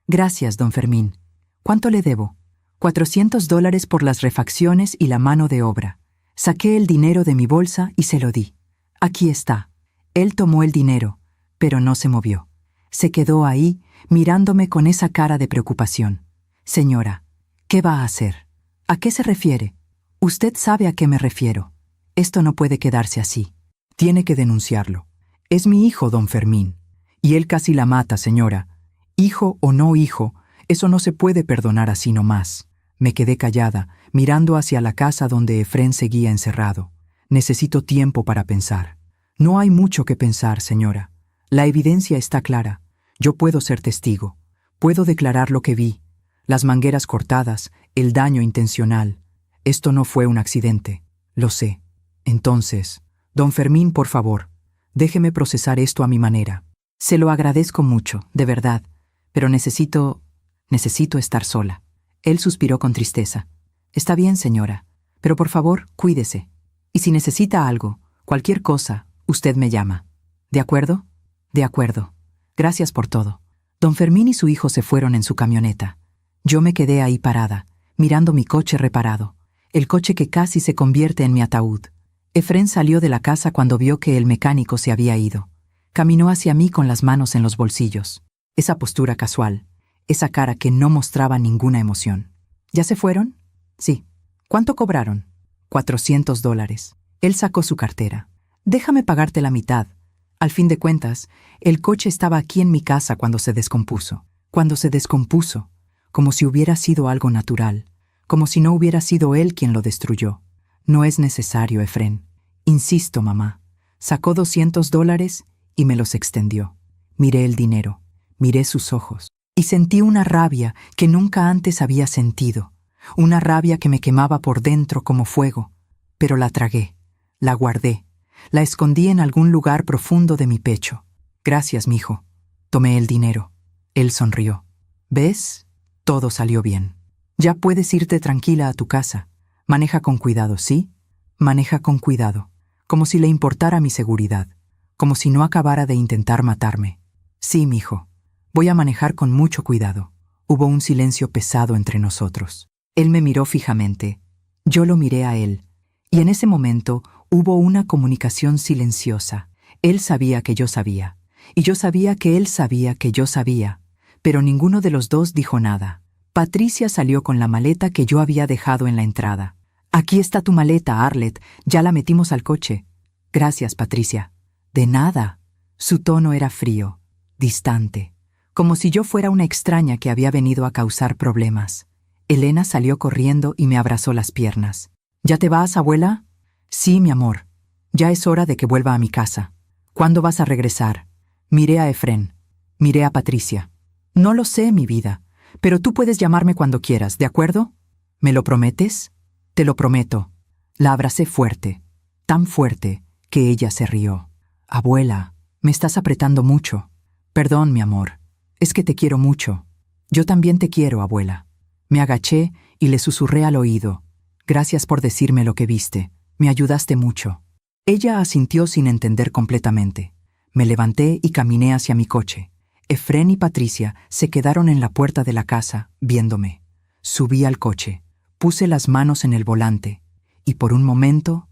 Gracias, don Fermín. ¿Cuánto le debo? $400 por las refacciones y la mano de obra. Saqué el dinero de mi bolsa y se lo di. Aquí está. Él tomó el dinero, pero no se movió. Se quedó ahí, mirándome con esa cara de preocupación. Señora, ¿qué va a hacer? ¿A qué se refiere? Usted sabe a qué me refiero. Esto no puede quedarse así. Tiene que denunciarlo. Es mi hijo, don Fermín. Y él casi la mata, señora. Hijo o no hijo, eso no se puede perdonar así nomás. Me quedé callada, mirando hacia la casa donde Efrén seguía encerrado. Necesito tiempo para pensar. No hay mucho que pensar, señora. La evidencia está clara. Yo puedo ser testigo. Puedo declarar lo que vi. Las mangueras cortadas, el daño intencional. Esto no fue un accidente. Lo sé. Entonces, don Fermín, por favor, déjeme procesar esto a mi manera. Se lo agradezco mucho, de verdad, pero necesito estar sola. Él suspiró con tristeza. Está bien, señora, pero por favor, cuídese. Y si necesita algo, cualquier cosa, usted me llama. ¿De acuerdo? De acuerdo. Gracias por todo. Don Fermín y su hijo se fueron en su camioneta. Yo me quedé ahí parada, mirando mi coche reparado, el coche que casi se convierte en mi ataúd. Efrén salió de la casa cuando vio que el mecánico se había ido. Caminó hacia mí con las manos en los bolsillos. Esa postura casual, esa cara que no mostraba ninguna emoción. ¿Ya se fueron? Sí. ¿Cuánto cobraron? $400. Él sacó su cartera. Déjame pagarte la mitad. Al fin de cuentas, el coche estaba aquí en mi casa cuando se descompuso. Cuando se descompuso, como si hubiera sido algo natural, como si no hubiera sido él quien lo destruyó. No es necesario, Efrén. Insisto, mamá. Sacó $200 y me los extendió. Miré el dinero, miré sus ojos, y sentí una rabia que nunca antes había sentido. Una rabia que me quemaba por dentro como fuego. Pero la tragué, la guardé. La escondí en algún lugar profundo de mi pecho. Gracias, mijo. Tomé el dinero. Él sonrió. ¿Ves? Todo salió bien. Ya puedes irte tranquila a tu casa. Maneja con cuidado, ¿sí? Maneja con cuidado. Como si le importara mi seguridad. Como si no acabara de intentar matarme. Sí, mijo. Voy a manejar con mucho cuidado. Hubo un silencio pesado entre nosotros. Él me miró fijamente. Yo lo miré a él. Y en ese momento hubo una comunicación silenciosa. Él sabía que yo sabía. Y yo sabía que él sabía que yo sabía. Pero ninguno de los dos dijo nada. Patricia salió con la maleta que yo había dejado en la entrada. Aquí está tu maleta, Arlette. Ya la metimos al coche. Gracias, Patricia. De nada. Su tono era frío, distante, como si yo fuera una extraña que había venido a causar problemas. Elena salió corriendo y me abrazó las piernas. ¿Ya te vas, abuela? Sí, mi amor. Ya es hora de que vuelva a mi casa. ¿Cuándo vas a regresar? Miré a Efrén. Miré a Patricia. No lo sé, mi vida, pero tú puedes llamarme cuando quieras, ¿de acuerdo? ¿Me lo prometes? Te lo prometo. La abracé fuerte, tan fuerte que ella se rió. Abuela, me estás apretando mucho. Perdón, mi amor. Es que te quiero mucho. Yo también te quiero, abuela. Me agaché y le susurré al oído. Gracias por decirme lo que viste. Me ayudaste mucho. Ella asintió sin entender completamente. Me levanté y caminé hacia mi coche. Efrén y Patricia se quedaron en la puerta de la casa, viéndome. Subí al coche, puse las manos en el volante, y por un momento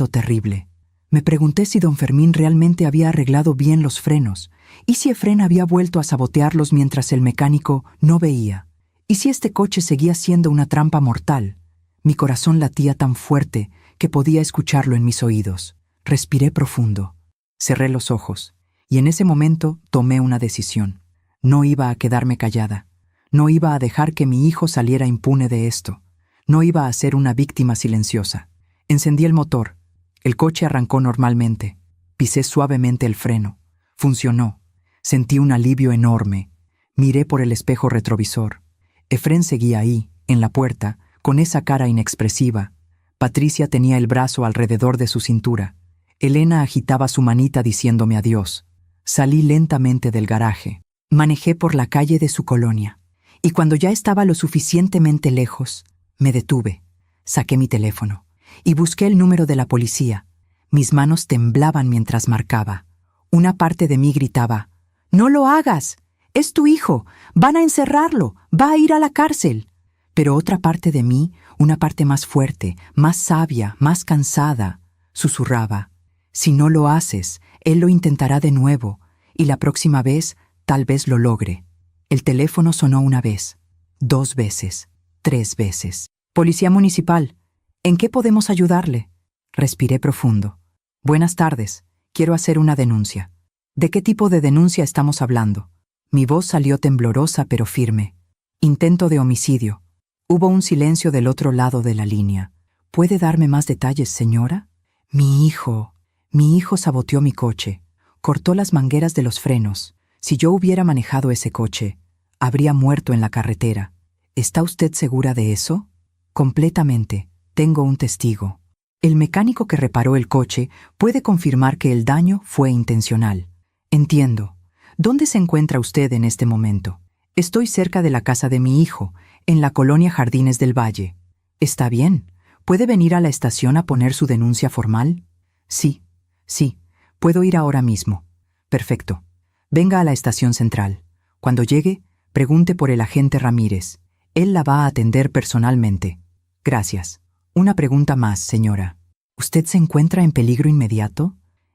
terrible, me pregunté si don Fermín realmente había arreglado bien los frenos, y si Efrén había vuelto a sabotearlos mientras el mecánico no veía, y si este coche seguía siendo una trampa mortal. Mi corazón latía tan fuerte que podía escucharlo en mis oídos. Respiré profundo, cerré los ojos, y en ese momento tomé una decisión. No iba a quedarme callada. No iba a dejar que mi hijo saliera impune de esto. No iba a ser una víctima silenciosa. Encendí el motor. El coche arrancó normalmente. Pisé suavemente el freno. Funcionó. Sentí un alivio enorme. Miré por el espejo retrovisor. Efrén seguía ahí, en la puerta, con esa cara inexpresiva. Patricia tenía el brazo alrededor de su cintura. Elena agitaba su manita diciéndome adiós. Salí lentamente del garaje. Manejé por la calle de su colonia. Y cuando ya estaba lo suficientemente lejos, me detuve. Saqué mi teléfono y busqué el número de la policía. Mis manos temblaban mientras marcaba. Una parte de mí gritaba: «¡No lo hagas! ¡Es tu hijo! ¡Van a encerrarlo! ¡Va a ir a la cárcel!». Pero otra parte de mí, una parte más fuerte, más sabia, más cansada, susurraba: «Si no lo haces, él lo intentará de nuevo, y la próxima vez tal vez lo logre». El teléfono sonó una vez, 2 veces, 3 veces. «Policía municipal, ¿en qué podemos ayudarle?». Respiré profundo. «Buenas tardes, quiero hacer una denuncia». «¿De qué tipo de denuncia estamos hablando?». Mi voz salió temblorosa pero firme. «Intento de homicidio». Hubo un silencio del otro lado de la línea. «¿Puede darme más detalles, señora?». Mi hijo saboteó mi coche, cortó las mangueras de los frenos. Si yo hubiera manejado ese coche, habría muerto en la carretera. ¿Está usted segura de eso? Completamente. Tengo un testigo. El mecánico que reparó el coche puede confirmar que el daño fue intencional. Entiendo. ¿Dónde se encuentra usted en este momento? Estoy cerca de la casa de mi hijo, en la colonia Jardines del Valle. Está bien. ¿Puede venir a la estación a poner su denuncia formal? Sí. Puedo ir ahora mismo. Perfecto. Venga a la estación central. Cuando llegue, pregunte por el agente Ramírez. Él la va a atender personalmente. Gracias. Una pregunta más, señora. ¿Usted se encuentra en peligro inmediato?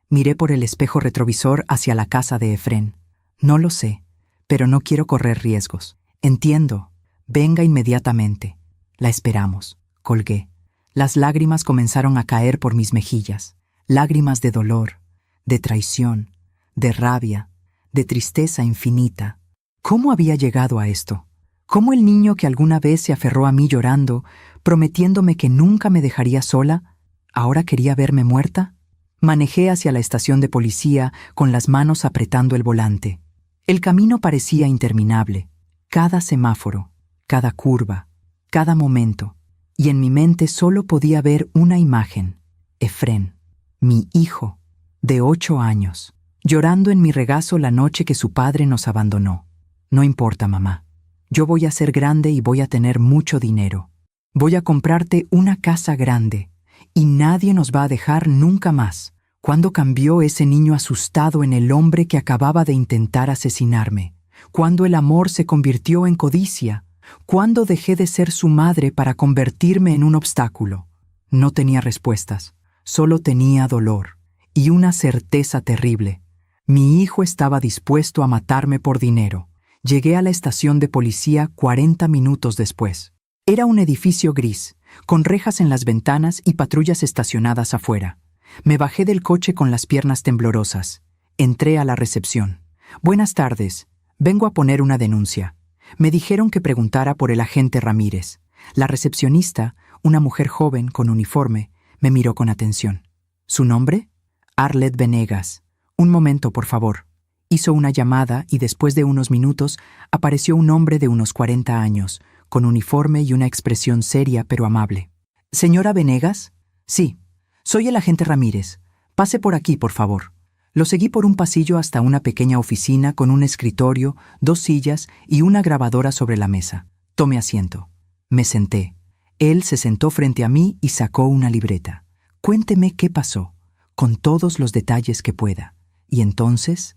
Miré por el espejo retrovisor hacia la casa de Efrén. No lo sé, pero no quiero correr riesgos. Entiendo. Venga inmediatamente. La esperamos. Colgué. Las lágrimas comenzaron a caer por mis mejillas. Lágrimas de dolor, de traición, de rabia, de tristeza infinita. ¿Cómo había llegado a esto? ¿Cómo el niño que alguna vez se aferró a mí llorando, prometiéndome que nunca me dejaría sola, ahora quería verme muerta? Manejé hacia la estación de policía con las manos apretando el volante. El camino parecía interminable. Cada semáforo, cada curva, cada momento. Y en mi mente solo podía ver una imagen: Efrén. Mi hijo, de 8 años, llorando en mi regazo la noche que su padre nos abandonó. No importa, mamá. Yo voy a ser grande y voy a tener mucho dinero. Voy a comprarte una casa grande y nadie nos va a dejar nunca más. ¿Cuándo cambió ese niño asustado en el hombre que acababa de intentar asesinarme? ¿Cuándo el amor se convirtió en codicia? ¿Cuándo dejé de ser su madre para convertirme en un obstáculo? No tenía respuestas, solo tenía dolor y una certeza terrible. Mi hijo estaba dispuesto a matarme por dinero. Llegué a la estación de policía 40 minutos después. Era un edificio gris, con rejas en las ventanas y patrullas estacionadas afuera. Me bajé del coche con las piernas temblorosas. Entré a la recepción. Buenas tardes. Vengo a poner una denuncia. Me dijeron que preguntara por el agente Ramírez. La recepcionista, una mujer joven con uniforme, me miró con atención. ¿Su nombre? Arlet Venegas. Un momento, por favor. Hizo una llamada y después de unos minutos apareció un hombre de unos 40 años, con uniforme y una expresión seria pero amable. ¿Señora Venegas? Sí. Soy el agente Ramírez. Pase por aquí, por favor. Lo seguí por un pasillo hasta una pequeña oficina con un escritorio, 2 sillas y una grabadora sobre la mesa. Tome asiento. Me senté. Él se sentó frente a mí y sacó una libreta. Cuénteme qué pasó, con todos los detalles que pueda. Y entonces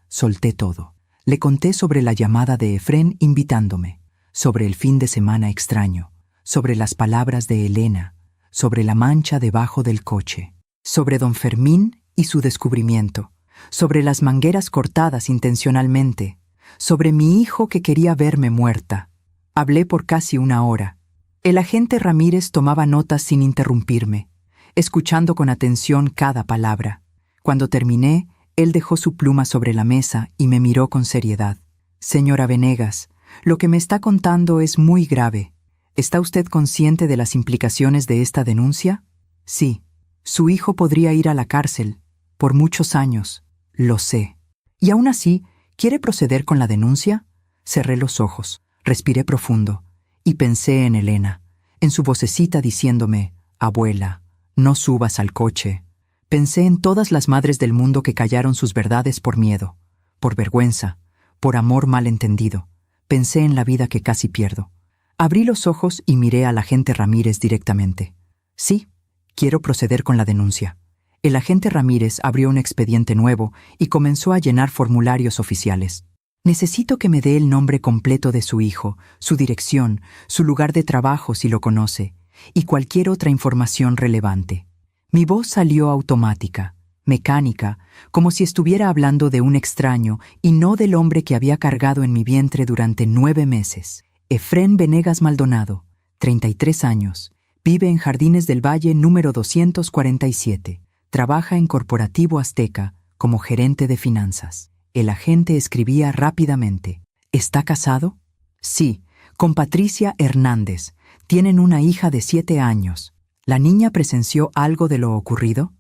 solté todo. Le conté sobre la llamada de Efrén invitándome, sobre el fin de semana extraño, sobre las palabras de Elena, sobre la mancha debajo del coche, sobre don Fermín y su descubrimiento, sobre las mangueras cortadas intencionalmente, sobre mi hijo que quería verme muerta. Hablé por casi 1 hora. El agente Ramírez tomaba notas sin interrumpirme, escuchando con atención cada palabra. Cuando terminé, él dejó su pluma sobre la mesa y me miró con seriedad. Señora Venegas, lo que me está contando es muy grave. ¿Está usted consciente de las implicaciones de esta denuncia? Sí. Su hijo podría ir a la cárcel, por muchos años. Lo sé. ¿Y aún así, quiere proceder con la denuncia? Cerré los ojos, respiré profundo, y pensé en Elena, en su vocecita diciéndome, abuela, no subas al coche. Pensé en todas las madres del mundo que callaron sus verdades por miedo, por vergüenza, por amor malentendido. Pensé en la vida que casi pierdo. Abrí los ojos y miré al agente Ramírez directamente. Sí, quiero proceder con la denuncia. El agente Ramírez abrió un expediente nuevo y comenzó a llenar formularios oficiales. Necesito que me dé el nombre completo de su hijo, su dirección, su lugar de trabajo si lo conoce, y cualquier otra información relevante. Mi voz salió automática, mecánica, como si estuviera hablando de un extraño y no del hombre que había cargado en mi vientre durante 9 meses. Efrén Venegas Maldonado, 33 años, vive en Jardines del Valle número 247. Trabaja en Corporativo Azteca como gerente de finanzas. El agente escribía rápidamente. ¿Está casado? Sí, con Patricia Hernández. Tienen una hija de 7 años. ¿La niña presenció algo de lo ocurrido?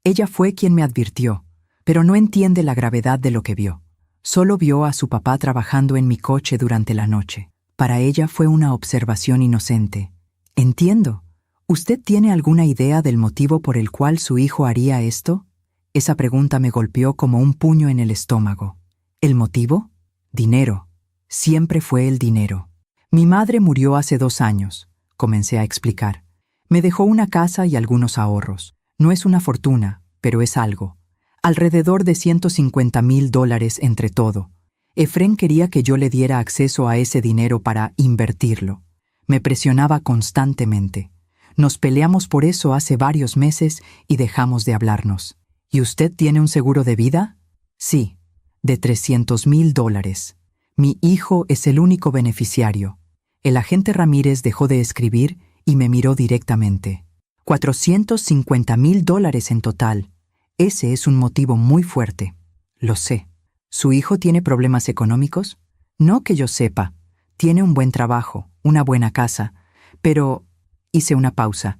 Ella fue quien me advirtió, pero no entiende la gravedad de lo que vio. Solo vio a su papá trabajando en mi coche durante la noche. Para ella fue una observación inocente. Entiendo. ¿Usted tiene alguna idea del motivo por el cual su hijo haría esto? Esa pregunta me golpeó como un puño en el estómago. ¿El motivo? Dinero. Siempre fue el dinero. Mi madre murió hace 2 años, comencé a explicar. Me dejó una casa y algunos ahorros. No es una fortuna, pero es algo. Alrededor de $150,000 entre todo. Efrén quería que yo le diera acceso a ese dinero para invertirlo. Me presionaba constantemente. Nos peleamos por eso hace varios meses y dejamos de hablarnos. ¿Y usted tiene un seguro de vida? Sí, de $300,000. Mi hijo es el único beneficiario. El agente Ramírez dejó de escribir y me miró directamente. $450,000 en total. Ese es un motivo muy fuerte. Lo sé. ¿Su hijo tiene problemas económicos? No que yo sepa. Tiene un buen trabajo, una buena casa. Pero hice una pausa.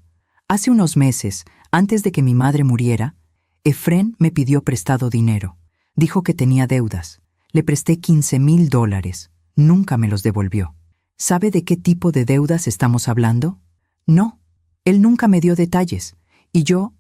Hace unos meses, antes de que mi madre muriera, Efrén me pidió prestado dinero. Dijo que tenía deudas. Le presté $15,000. Nunca me los devolvió. ¿Sabe de qué tipo de deudas estamos hablando? No. Él nunca me dio detalles. Y yo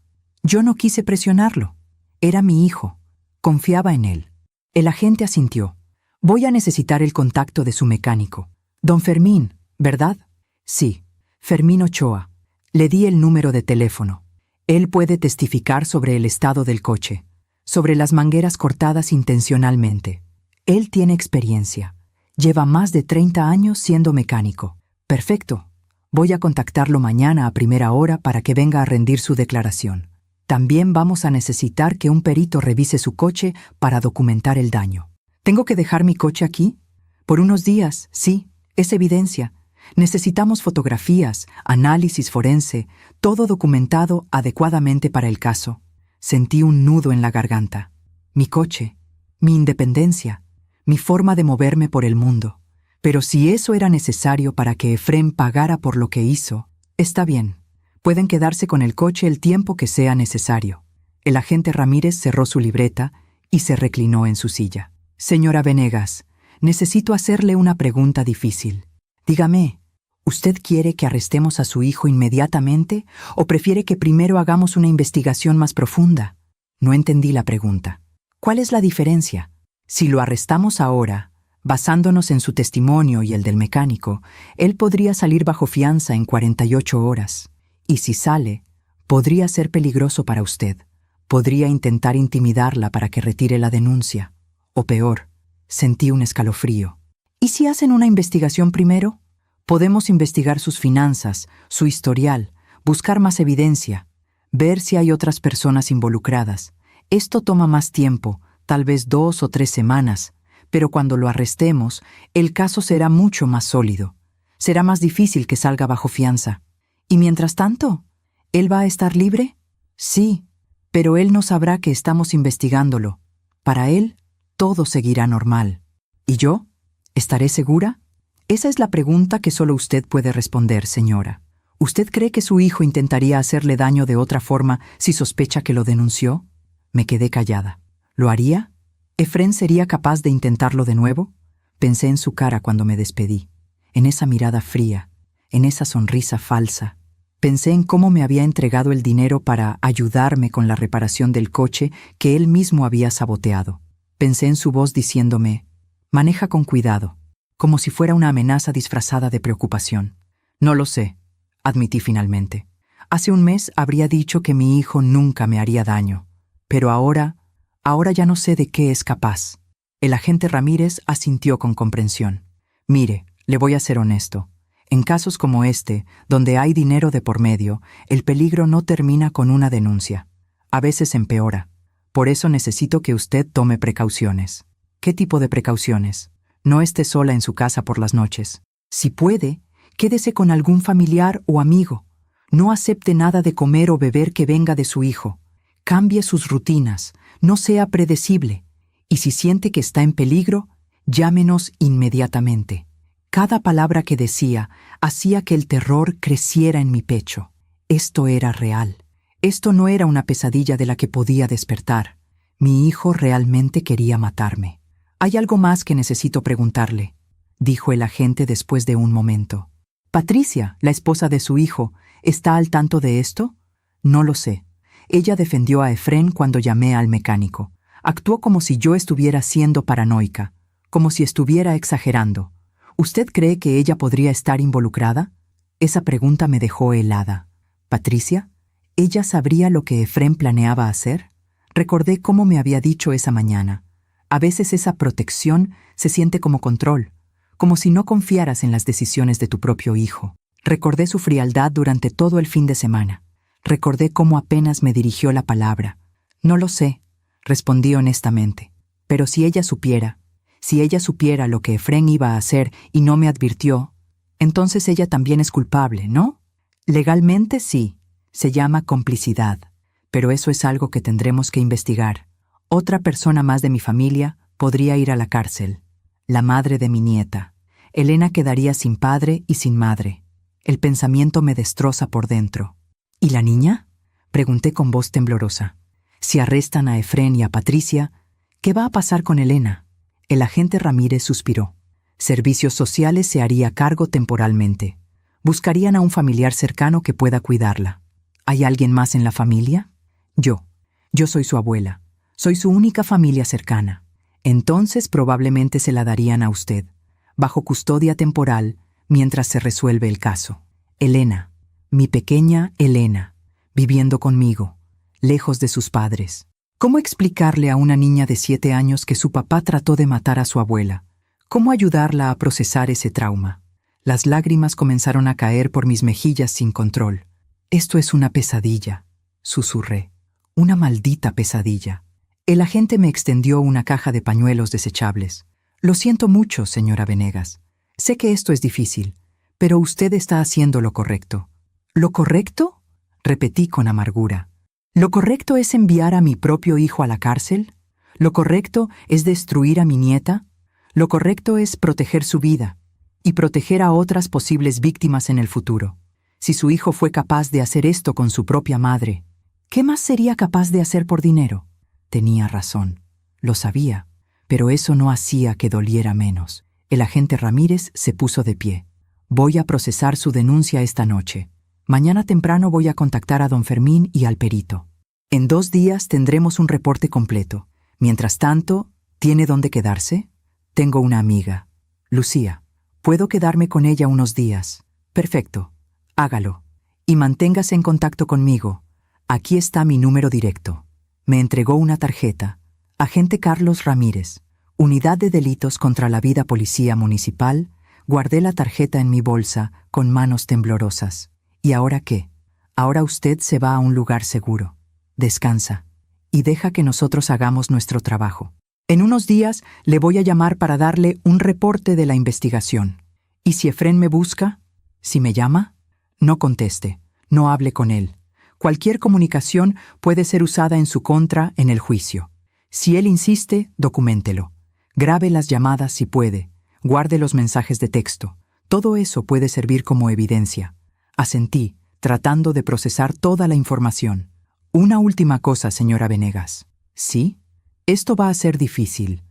Yo no quise presionarlo. Era mi hijo. Confiaba en él. El agente asintió. Voy a necesitar el contacto de su mecánico. Don Fermín, ¿verdad? Sí, Fermín Ochoa. Le di el número de teléfono. Él puede testificar sobre el estado del coche, sobre las mangueras cortadas intencionalmente. Él tiene experiencia. Lleva más de 30 años siendo mecánico. Perfecto. Voy a contactarlo mañana a primera hora para que venga a rendir su declaración. También vamos a necesitar que un perito revise su coche para documentar el daño. ¿Tengo que dejar mi coche aquí? Por unos días, sí, es evidencia. Necesitamos fotografías, análisis forense, todo documentado adecuadamente para el caso. Sentí un nudo en la garganta. Mi coche, mi independencia, mi forma de moverme por el mundo. Pero si eso era necesario para que Efrén pagara por lo que hizo, está bien. Pueden quedarse con el coche el tiempo que sea necesario. El agente Ramírez cerró su libreta y se reclinó en su silla. Señora Venegas, necesito hacerle una pregunta difícil. Dígame, ¿usted quiere que arrestemos a su hijo inmediatamente o prefiere que primero hagamos una investigación más profunda? No entendí la pregunta. ¿Cuál es la diferencia? Si lo arrestamos ahora, basándonos en su testimonio y el del mecánico, él podría salir bajo fianza en 48 horas. Y si sale, podría ser peligroso para usted. Podría intentar intimidarla para que retire la denuncia. O peor, sentí un escalofrío. ¿Y si hacen una investigación primero? Podemos investigar sus finanzas, su historial, buscar más evidencia, ver si hay otras personas involucradas. Esto toma más tiempo, tal vez 2 o 3 semanas, pero cuando lo arrestemos, el caso será mucho más sólido. Será más difícil que salga bajo fianza. ¿Y mientras tanto? ¿Él va a estar libre? Sí, pero él no sabrá que estamos investigándolo. Para él, todo seguirá normal. ¿Y yo? ¿Estaré segura? Esa es la pregunta que solo usted puede responder, señora. ¿Usted cree que su hijo intentaría hacerle daño de otra forma si sospecha que lo denunció? Me quedé callada. ¿Lo haría? ¿Efrén sería capaz de intentarlo de nuevo? Pensé en su cara cuando me despedí, en esa mirada fría, en esa sonrisa falsa. Pensé en cómo me había entregado el dinero para ayudarme con la reparación del coche que él mismo había saboteado. Pensé en su voz diciéndome, maneja con cuidado, como si fuera una amenaza disfrazada de preocupación. No lo sé, admití finalmente. Hace un mes habría dicho que mi hijo nunca me haría daño, pero ahora ya no sé de qué es capaz. El agente Ramírez asintió con comprensión. Mire, le voy a ser honesto. En casos como este, donde hay dinero de por medio, el peligro no termina con una denuncia. A veces empeora. Por eso necesito que usted tome precauciones. ¿Qué tipo de precauciones? No esté sola en su casa por las noches. Si puede, quédese con algún familiar o amigo. No acepte nada de comer o beber que venga de su hijo. Cambie sus rutinas, no sea predecible. Y si siente que está en peligro, llámenos inmediatamente. Cada palabra que decía hacía que el terror creciera en mi pecho. Esto era real. Esto no era una pesadilla de la que podía despertar. Mi hijo realmente quería matarme. «Hay algo más que necesito preguntarle», dijo el agente después de un momento. «¿Patricia, la esposa de su hijo, está al tanto de esto?» «No lo sé. Ella defendió a Efrén cuando llamé al mecánico. Actuó como si yo estuviera siendo paranoica, como si estuviera exagerando. ¿Usted cree que ella podría estar involucrada?» Esa pregunta me dejó helada. ¿Patricia? ¿Ella sabría lo que Efrén planeaba hacer? Recordé cómo me había dicho esa mañana. A veces esa protección se siente como control, como si no confiaras en las decisiones de tu propio hijo. Recordé su frialdad durante todo el fin de semana. Recordé cómo apenas me dirigió la palabra. «No lo sé», respondí honestamente. «Pero si ella supiera lo que Efrén iba a hacer y no me advirtió, entonces ella también es culpable, ¿no?» «Legalmente sí, se llama complicidad, pero eso es algo que tendremos que investigar. Otra persona más de mi familia podría ir a la cárcel, la madre de mi nieta. Elena quedaría sin padre y sin madre. El pensamiento me destroza por dentro». «¿Y la niña?», pregunté con voz temblorosa. «Si arrestan a Efrén y a Patricia, ¿qué va a pasar con Elena?» El agente Ramírez suspiró. «Servicios sociales se haría cargo temporalmente. Buscarían a un familiar cercano que pueda cuidarla». «¿Hay alguien más en la familia?» Yo soy su abuela. Soy su única familia cercana. Entonces probablemente se la darían a usted, bajo custodia temporal, mientras se resuelve el caso. Elena, mi pequeña Elena, viviendo conmigo, lejos de sus padres. ¿Cómo explicarle a una niña de 7 años que su papá trató de matar a su abuela? ¿Cómo ayudarla a procesar ese trauma? Las lágrimas comenzaron a caer por mis mejillas sin control. Esto es una pesadilla, susurré. Una maldita pesadilla. El agente me extendió una caja de pañuelos desechables. Lo siento mucho, señora Venegas. Sé que esto es difícil, pero usted está haciendo lo correcto. ¿Lo correcto? Repetí con amargura. ¿Lo correcto es enviar a mi propio hijo a la cárcel? ¿Lo correcto es destruir a mi nieta? Lo correcto es proteger su vida y proteger a otras posibles víctimas en el futuro. Si su hijo fue capaz de hacer esto con su propia madre, ¿qué más sería capaz de hacer por dinero? Tenía razón. Lo sabía, pero eso no hacía que doliera menos. El agente Ramírez se puso de pie. Voy a procesar su denuncia esta noche. Mañana temprano voy a contactar a don Fermín y al perito. En 2 días tendremos un reporte completo. Mientras tanto, ¿tiene dónde quedarse? Tengo una amiga, Lucía. Puedo quedarme con ella unos días. Perfecto. Hágalo. Y manténgase en contacto conmigo. Aquí está mi número directo. Me entregó una tarjeta. Agente Carlos Ramírez, Unidad de Delitos contra la Vida Policía Municipal. Guardé la tarjeta en mi bolsa con manos temblorosas. ¿Y ahora qué? Ahora usted se va a un lugar seguro. Descansa. Y deja que nosotros hagamos nuestro trabajo. En unos días le voy a llamar para darle un reporte de la investigación. ¿Y si Efrén me busca? ¿Si me llama? No conteste. No hable con él. Cualquier comunicación puede ser usada en su contra en el juicio. Si él insiste, documéntelo. Grabe las llamadas si puede. Guarde los mensajes de texto. Todo eso puede servir como evidencia. Asentí, tratando de procesar toda la información. Una última cosa, señora Venegas. ¿Sí? Esto va a ser difícil.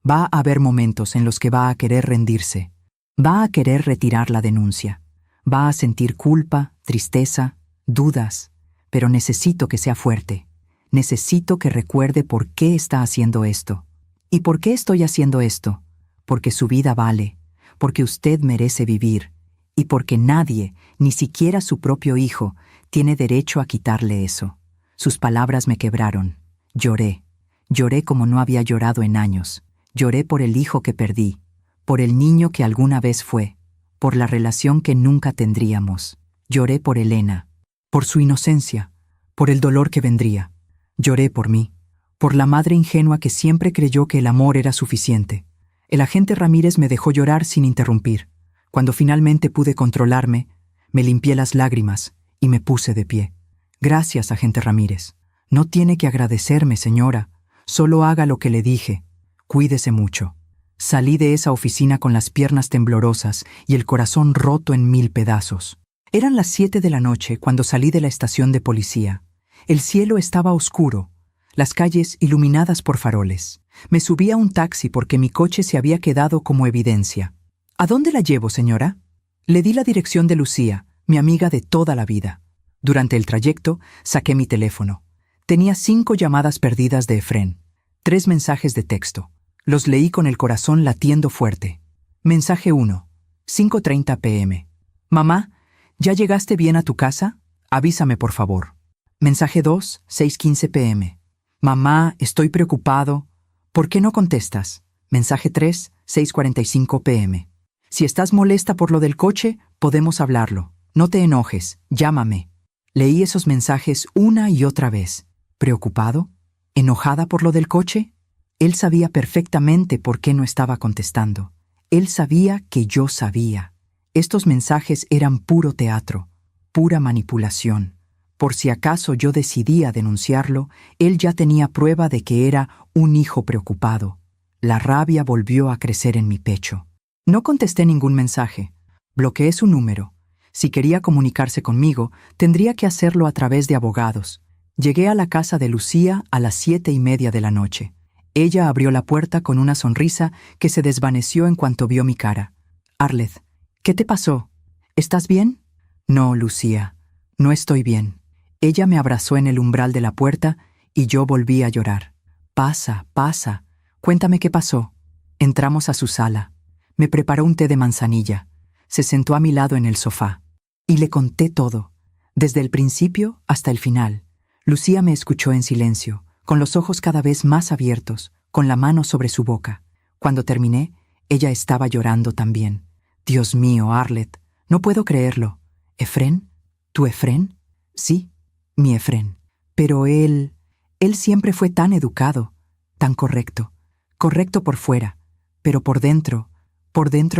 Va a haber momentos en los que va a querer rendirse. Va a querer retirar la denuncia. Va a sentir culpa, tristeza, dudas. Pero necesito que sea fuerte. Necesito que recuerde por qué está haciendo esto. ¿Y por qué estoy haciendo esto? Porque su vida vale, porque usted merece vivir, y porque nadie, ni siquiera su propio hijo, tiene derecho a quitarle eso. Sus palabras me quebraron. Lloré. Lloré como no había llorado en años. Lloré por el hijo que perdí, por el niño que alguna vez fue, por la relación que nunca tendríamos. Lloré por Elena, por su inocencia, por el dolor que vendría. Lloré por mí, por la madre ingenua que siempre creyó que el amor era suficiente. El agente Ramírez me dejó llorar sin interrumpir. Cuando finalmente pude controlarme, me limpié las lágrimas y me puse de pie. Gracias, agente Ramírez. No tiene que agradecerme, señora. Solo haga lo que le dije. Cuídese mucho. Salí de esa oficina con las piernas temblorosas y el corazón roto en 1000 pedazos. Eran las 7 de la noche cuando salí de la estación de policía. El cielo estaba oscuro, las calles iluminadas por faroles. Me subí a un taxi porque mi coche se había quedado como evidencia. ¿A dónde la llevo, señora? Le di la dirección de Lucía, mi amiga de toda la vida. Durante el trayecto, saqué mi teléfono. Tenía 5 llamadas perdidas de Efrén, 3 mensajes de texto. Los leí con el corazón latiendo fuerte. Mensaje 1, 5:30 p.m. Mamá, ¿ya llegaste bien a tu casa? Avísame, por favor. Mensaje 2, 6:15 p.m. Mamá, estoy preocupado. ¿Por qué no contestas? Mensaje 3, 6:45 p.m. Si estás molesta por lo del coche, podemos hablarlo. No te enojes, llámame. Leí esos mensajes una y otra vez. ¿Preocupado? ¿Enojada por lo del coche? Él sabía perfectamente por qué no estaba contestando. Él sabía que yo sabía. Estos mensajes eran puro teatro, pura manipulación. Por si acaso yo decidía denunciarlo, él ya tenía prueba de que era un hijo preocupado. La rabia volvió a crecer en mi pecho. No contesté ningún mensaje. Bloqueé su número. Si quería comunicarse conmigo, tendría que hacerlo a través de abogados. Llegué a la casa de Lucía a las 7:30 de la noche. Ella abrió la puerta con una sonrisa que se desvaneció en cuanto vio mi cara. Arleth, ¿qué te pasó? ¿Estás bien? No, Lucía, no estoy bien. Ella me abrazó en el umbral de la puerta y yo volví a llorar. Pasa, pasa. Cuéntame qué pasó. Entramos a su sala. Me preparó un té de manzanilla. Se sentó a mi lado en el sofá. Y le conté todo, desde el principio hasta el final. Lucía me escuchó en silencio, con los ojos cada vez más abiertos, con la mano sobre su boca. Cuando terminé, ella estaba llorando también. Dios mío, Arlette, no puedo creerlo. ¿Efrén? ¿Tu Efrén? Sí, mi Efrén. Pero él siempre fue tan educado, tan correcto. Correcto por fuera, pero por dentro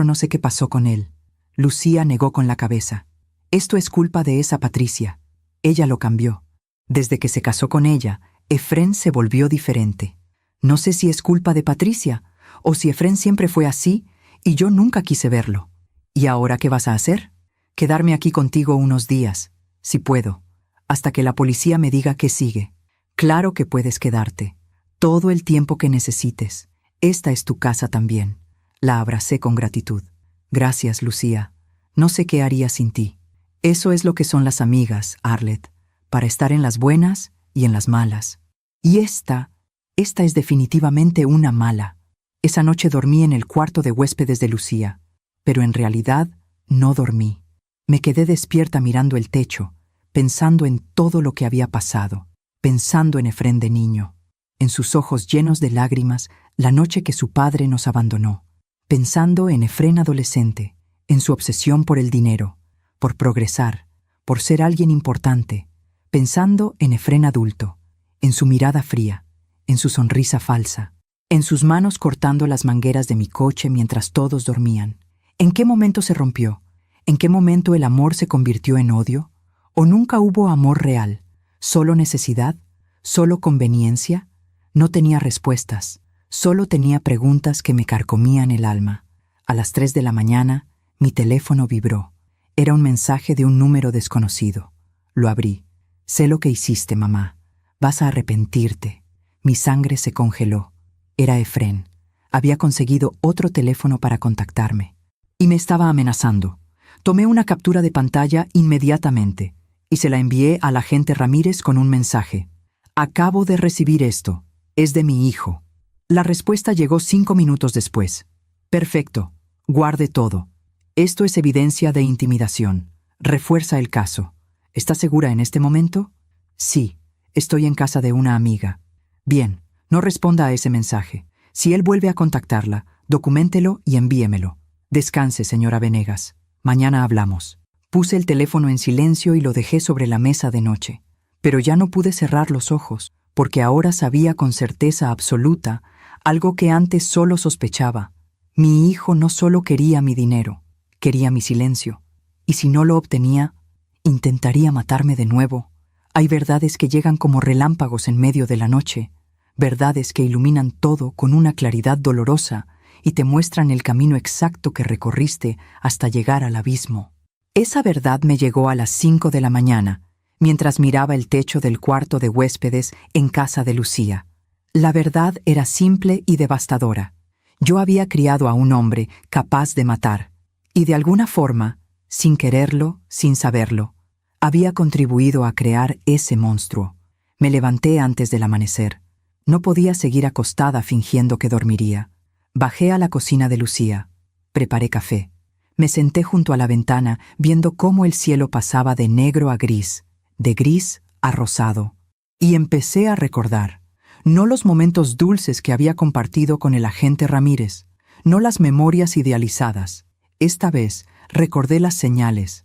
no sé qué pasó con él. Lucía negó con la cabeza. Esto es culpa de esa Patricia. Ella lo cambió. Desde que se casó con ella, Efrén se volvió diferente. No sé si es culpa de Patricia, o si Efrén siempre fue así y yo nunca quise verlo. ¿Y ahora qué vas a hacer? Quedarme aquí contigo unos días, si puedo, hasta que la policía me diga qué sigue. Claro que puedes quedarte, todo el tiempo que necesites. Esta es tu casa también. La abracé con gratitud. Gracias, Lucía. No sé qué haría sin ti. Eso es lo que son las amigas, Arlette, para estar en las buenas y en las malas. Y esta es definitivamente una mala. Esa noche dormí en el cuarto de huéspedes de Lucía, pero en realidad no dormí. Me quedé despierta mirando el techo, pensando en todo lo que había pasado, pensando en Efrén de niño, en sus ojos llenos de lágrimas la noche que su padre nos abandonó, pensando en Efrén adolescente, en su obsesión por el dinero, por progresar, por ser alguien importante, pensando en Efrén adulto, en su mirada fría, en su sonrisa falsa, en sus manos cortando las mangueras de mi coche mientras todos dormían. ¿En qué momento se rompió? ¿En qué momento el amor se convirtió en odio? ¿O nunca hubo amor real? ¿Solo necesidad? ¿Solo conveniencia? No tenía respuestas, solo tenía preguntas que me carcomían el alma. A las 3 de la mañana, mi teléfono vibró. Era un mensaje de un número desconocido. Lo abrí. Sé lo que hiciste, mamá. Vas a arrepentirte. Mi sangre se congeló. Era Efrén. Había conseguido otro teléfono para contactarme. Y me estaba amenazando. Tomé una captura de pantalla inmediatamente y se la envié al agente Ramírez con un mensaje. Acabo de recibir esto. Es de mi hijo. La respuesta llegó 5 minutos después. Perfecto. Guarde todo. Esto es evidencia de intimidación. Refuerza el caso. ¿Está segura en este momento? Sí. Estoy en casa de una amiga. Bien. No responda a ese mensaje. Si él vuelve a contactarla, documéntelo y envíemelo. Descanse, señora Venegas. Mañana hablamos. Puse el teléfono en silencio y lo dejé sobre la mesa de noche. Pero ya no pude cerrar los ojos, porque ahora sabía con certeza absoluta algo que antes solo sospechaba. Mi hijo no solo quería mi dinero, quería mi silencio. Y si no lo obtenía, intentaría matarme de nuevo. Hay verdades que llegan como relámpagos en medio de la noche, verdades que iluminan todo con una claridad dolorosa y te muestran el camino exacto que recorriste hasta llegar al abismo. Esa verdad me llegó a las 5 de la mañana, mientras miraba el techo del cuarto de huéspedes en casa de Lucía. La verdad era simple y devastadora. Yo había criado a un hombre capaz de matar, y de alguna forma, sin quererlo, sin saberlo, había contribuido a crear ese monstruo. Me levanté antes del amanecer. No podía seguir acostada fingiendo que dormiría. Bajé a la cocina de Lucía. Preparé café. Me senté junto a la ventana viendo cómo el cielo pasaba de negro a gris, de gris a rosado. Y empecé a recordar, no los momentos dulces que había compartido con el agente Ramírez, no las memorias idealizadas. Esta vez recordé las señales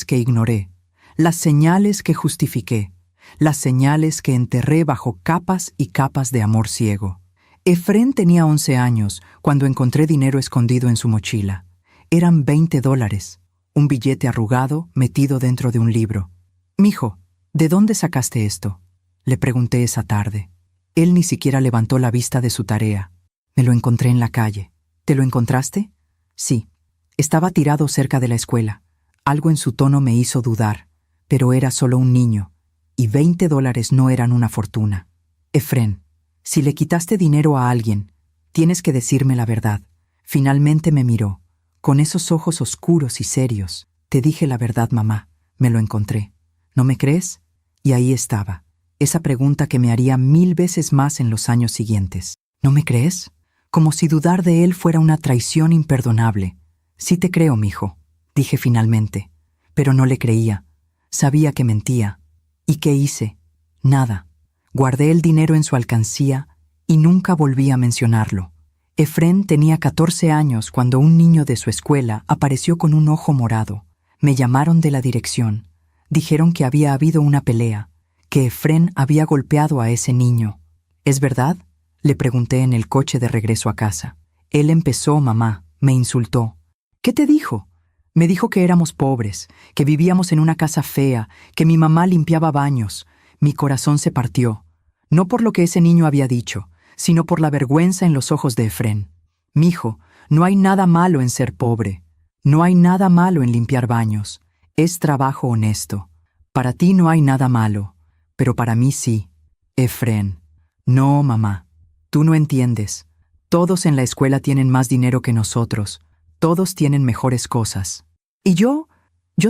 que ignoré, las señales que justifiqué, las señales que enterré bajo capas y capas de amor ciego. Efrén tenía 11 años cuando encontré dinero escondido en su mochila. Eran $20, un billete arrugado metido dentro de un libro. «Mijo, ¿de dónde sacaste esto?», le pregunté esa tarde. Él ni siquiera levantó la vista de su tarea. «Me lo encontré en la calle». «¿Te lo encontraste?». «Sí. Estaba tirado cerca de la escuela». Algo en su tono me hizo dudar, pero era solo un niño, y $20 no eran una fortuna. «Efrén, si le quitaste dinero a alguien, tienes que decirme la verdad». Finalmente me miró, con esos ojos oscuros y serios. «Te dije la verdad, mamá. Me lo encontré. ¿No me crees? Y ahí estaba, esa pregunta que me haría 1000 veces más en los años siguientes. ¿No me crees? Como si dudar de él fuera una traición imperdonable. Sí te creo, mijo, dije finalmente, pero no le creía. Sabía que mentía. ¿Y qué hice? Nada. Guardé el dinero en su alcancía y nunca volví a mencionarlo. Efrén tenía 14 años cuando un niño de su escuela apareció con un ojo morado. Me llamaron de la dirección. Dijeron que había habido una pelea, que Efrén había golpeado a ese niño. ¿Es verdad?, le pregunté en el coche de regreso a casa. Él empezó, mamá, me insultó. ¿Qué te dijo? Me dijo que éramos pobres, que vivíamos en una casa fea, que mi mamá limpiaba baños. Mi corazón se partió, no por lo que ese niño había dicho, sino por la vergüenza en los ojos de Efrén. Mijo, no hay nada malo en ser pobre. No hay nada malo en limpiar baños. Es trabajo honesto. Para ti no hay nada malo, pero para mí sí. Efrén. No, mamá. Tú no entiendes. Todos en la escuela tienen más dinero que nosotros. Todos tienen mejores cosas. Y yo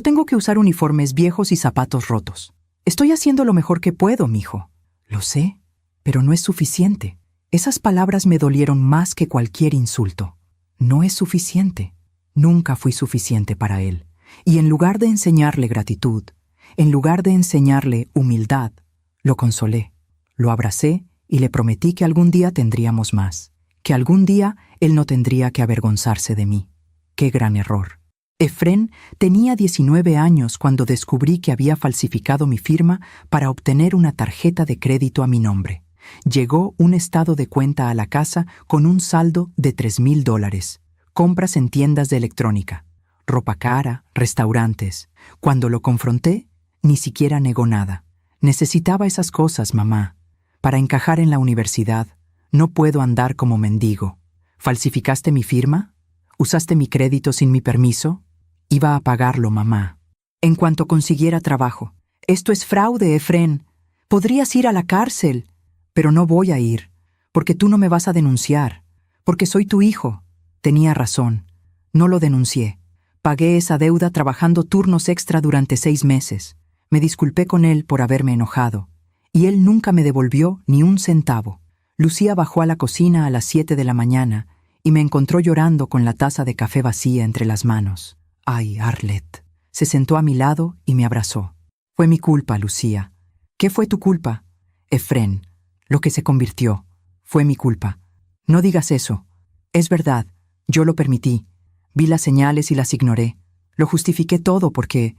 tengo que usar uniformes viejos y zapatos rotos. Estoy haciendo lo mejor que puedo, mijo. Lo sé, pero no es suficiente. Esas palabras me dolieron más que cualquier insulto. No es suficiente. Nunca fui suficiente para él. Y en lugar de enseñarle gratitud, en lugar de enseñarle humildad, lo consolé, lo abracé y le prometí que algún día tendríamos más, que algún día él no tendría que avergonzarse de mí. ¡Qué gran error! Efrén tenía 19 años cuando descubrí que había falsificado mi firma para obtener una tarjeta de crédito a mi nombre. Llegó un estado de cuenta a la casa con un saldo de $3,000. Compras en tiendas de electrónica, ropa cara, restaurantes. Cuando lo confronté, ni siquiera negó nada. Necesitaba esas cosas, mamá. Para encajar en la universidad, no puedo andar como mendigo. ¿Falsificaste mi firma? ¿Usaste mi crédito sin mi permiso? Iba a pagarlo, mamá. En cuanto consiguiera trabajo. Esto es fraude, Efrén. Podrías ir a la cárcel. Pero no voy a ir, porque tú no me vas a denunciar, porque soy tu hijo. Tenía razón. No lo denuncié. Pagué esa deuda trabajando turnos extra durante 6 meses. Me disculpé con él por haberme enojado, y él nunca me devolvió ni un centavo. Lucía bajó a la cocina a las 7 de la mañana y me encontró llorando con la taza de café vacía entre las manos. ¡Ay, Arlette! Se sentó a mi lado y me abrazó. Fue mi culpa, Lucía. ¿Qué fue tu culpa? Efrén, lo que se convirtió. Fue mi culpa. No digas eso. Es verdad, yo lo permití. Vi las señales y las ignoré. Lo justifiqué todo porque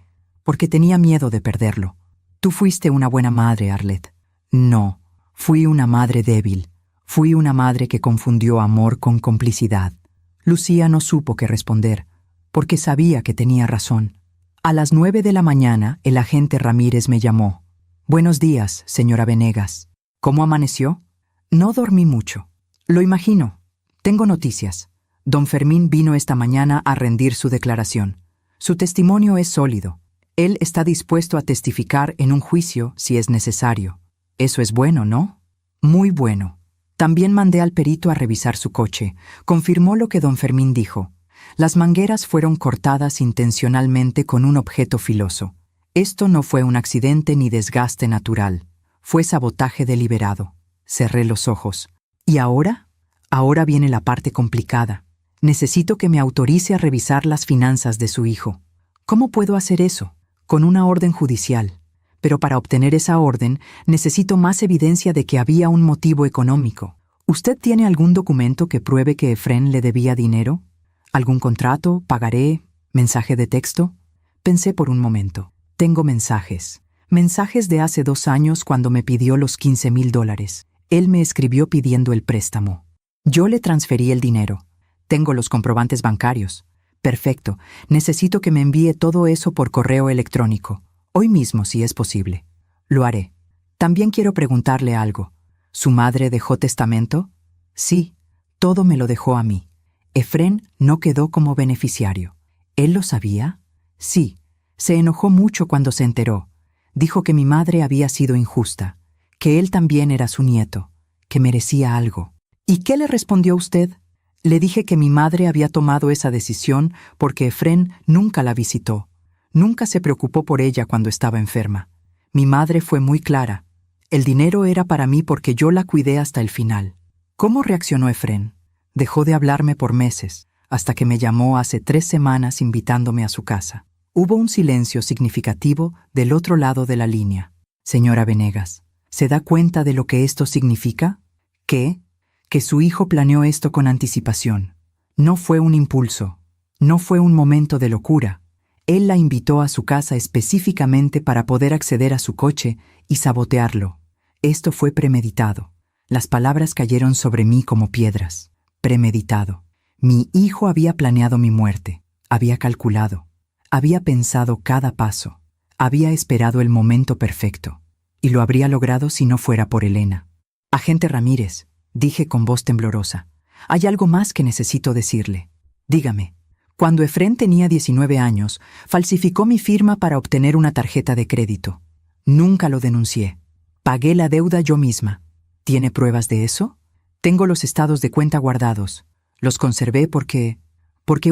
tenía miedo de perderlo. Tú fuiste una buena madre, Arlette. No, fui una madre débil. Fui una madre que confundió amor con complicidad. Lucía no supo qué responder, porque sabía que tenía razón. A las 9 de la mañana, el agente Ramírez me llamó. Buenos días, señora Venegas. ¿Cómo amaneció? No dormí mucho. Lo imagino. Tengo noticias. Don Fermín vino esta mañana a rendir su declaración. Su testimonio es sólido. Él está dispuesto a testificar en un juicio si es necesario. Eso es bueno, ¿no? Muy bueno. También mandé al perito a revisar su coche. Confirmó lo que don Fermín dijo. Las mangueras fueron cortadas intencionalmente con un objeto filoso. Esto no fue un accidente ni desgaste natural. Fue sabotaje deliberado. Cerré los ojos. ¿Y ahora? Ahora viene la parte complicada. Necesito que me autorice a revisar las finanzas de su hijo. ¿Cómo puedo hacer eso? Con una orden judicial. Pero para obtener esa orden, necesito más evidencia de que había un motivo económico. ¿Usted tiene algún documento que pruebe que Efrén le debía dinero? ¿Algún contrato, pagaré, mensaje de texto? Pensé por un momento. Tengo mensajes. Mensajes de hace 2 años cuando me pidió los $15,000. Él me escribió pidiendo el préstamo. Yo le transferí el dinero. Tengo los comprobantes bancarios. Perfecto. Necesito que me envíe todo eso por correo electrónico. Hoy mismo, si es posible. Lo haré. También quiero preguntarle algo. ¿Su madre dejó testamento? Sí, todo me lo dejó a mí. Efrén no quedó como beneficiario. ¿Él lo sabía? Sí. Se enojó mucho cuando se enteró. Dijo que mi madre había sido injusta, que él también era su nieto, que merecía algo. ¿Y qué le respondió usted? Le dije que mi madre había tomado esa decisión porque Efrén nunca la visitó. Nunca se preocupó por ella cuando estaba enferma. Mi madre fue muy clara. El dinero era para mí porque yo la cuidé hasta el final. ¿Cómo reaccionó Efrén? Dejó de hablarme por meses, hasta que me llamó hace 3 semanas invitándome a su casa. Hubo un silencio significativo del otro lado de la línea. Señora Venegas, ¿se da cuenta de lo que esto significa? ¿Qué? Que su hijo planeó esto con anticipación. No fue un impulso. No fue un momento de locura. Él la invitó a su casa específicamente para poder acceder a su coche y sabotearlo. Esto fue premeditado. Las palabras cayeron sobre mí como piedras. Premeditado. Mi hijo había planeado mi muerte. Había calculado. Había pensado cada paso. Había esperado el momento perfecto. Y lo habría logrado si no fuera por Elena. Agente Ramírez, dije con voz temblorosa, hay algo más que necesito decirle. Dígame. Cuando Efrén tenía 19 años, falsificó mi firma para obtener una tarjeta de crédito. Nunca lo denuncié. Pagué la deuda yo misma. ¿Tiene pruebas de eso? Tengo los estados de cuenta guardados. Los conservé porque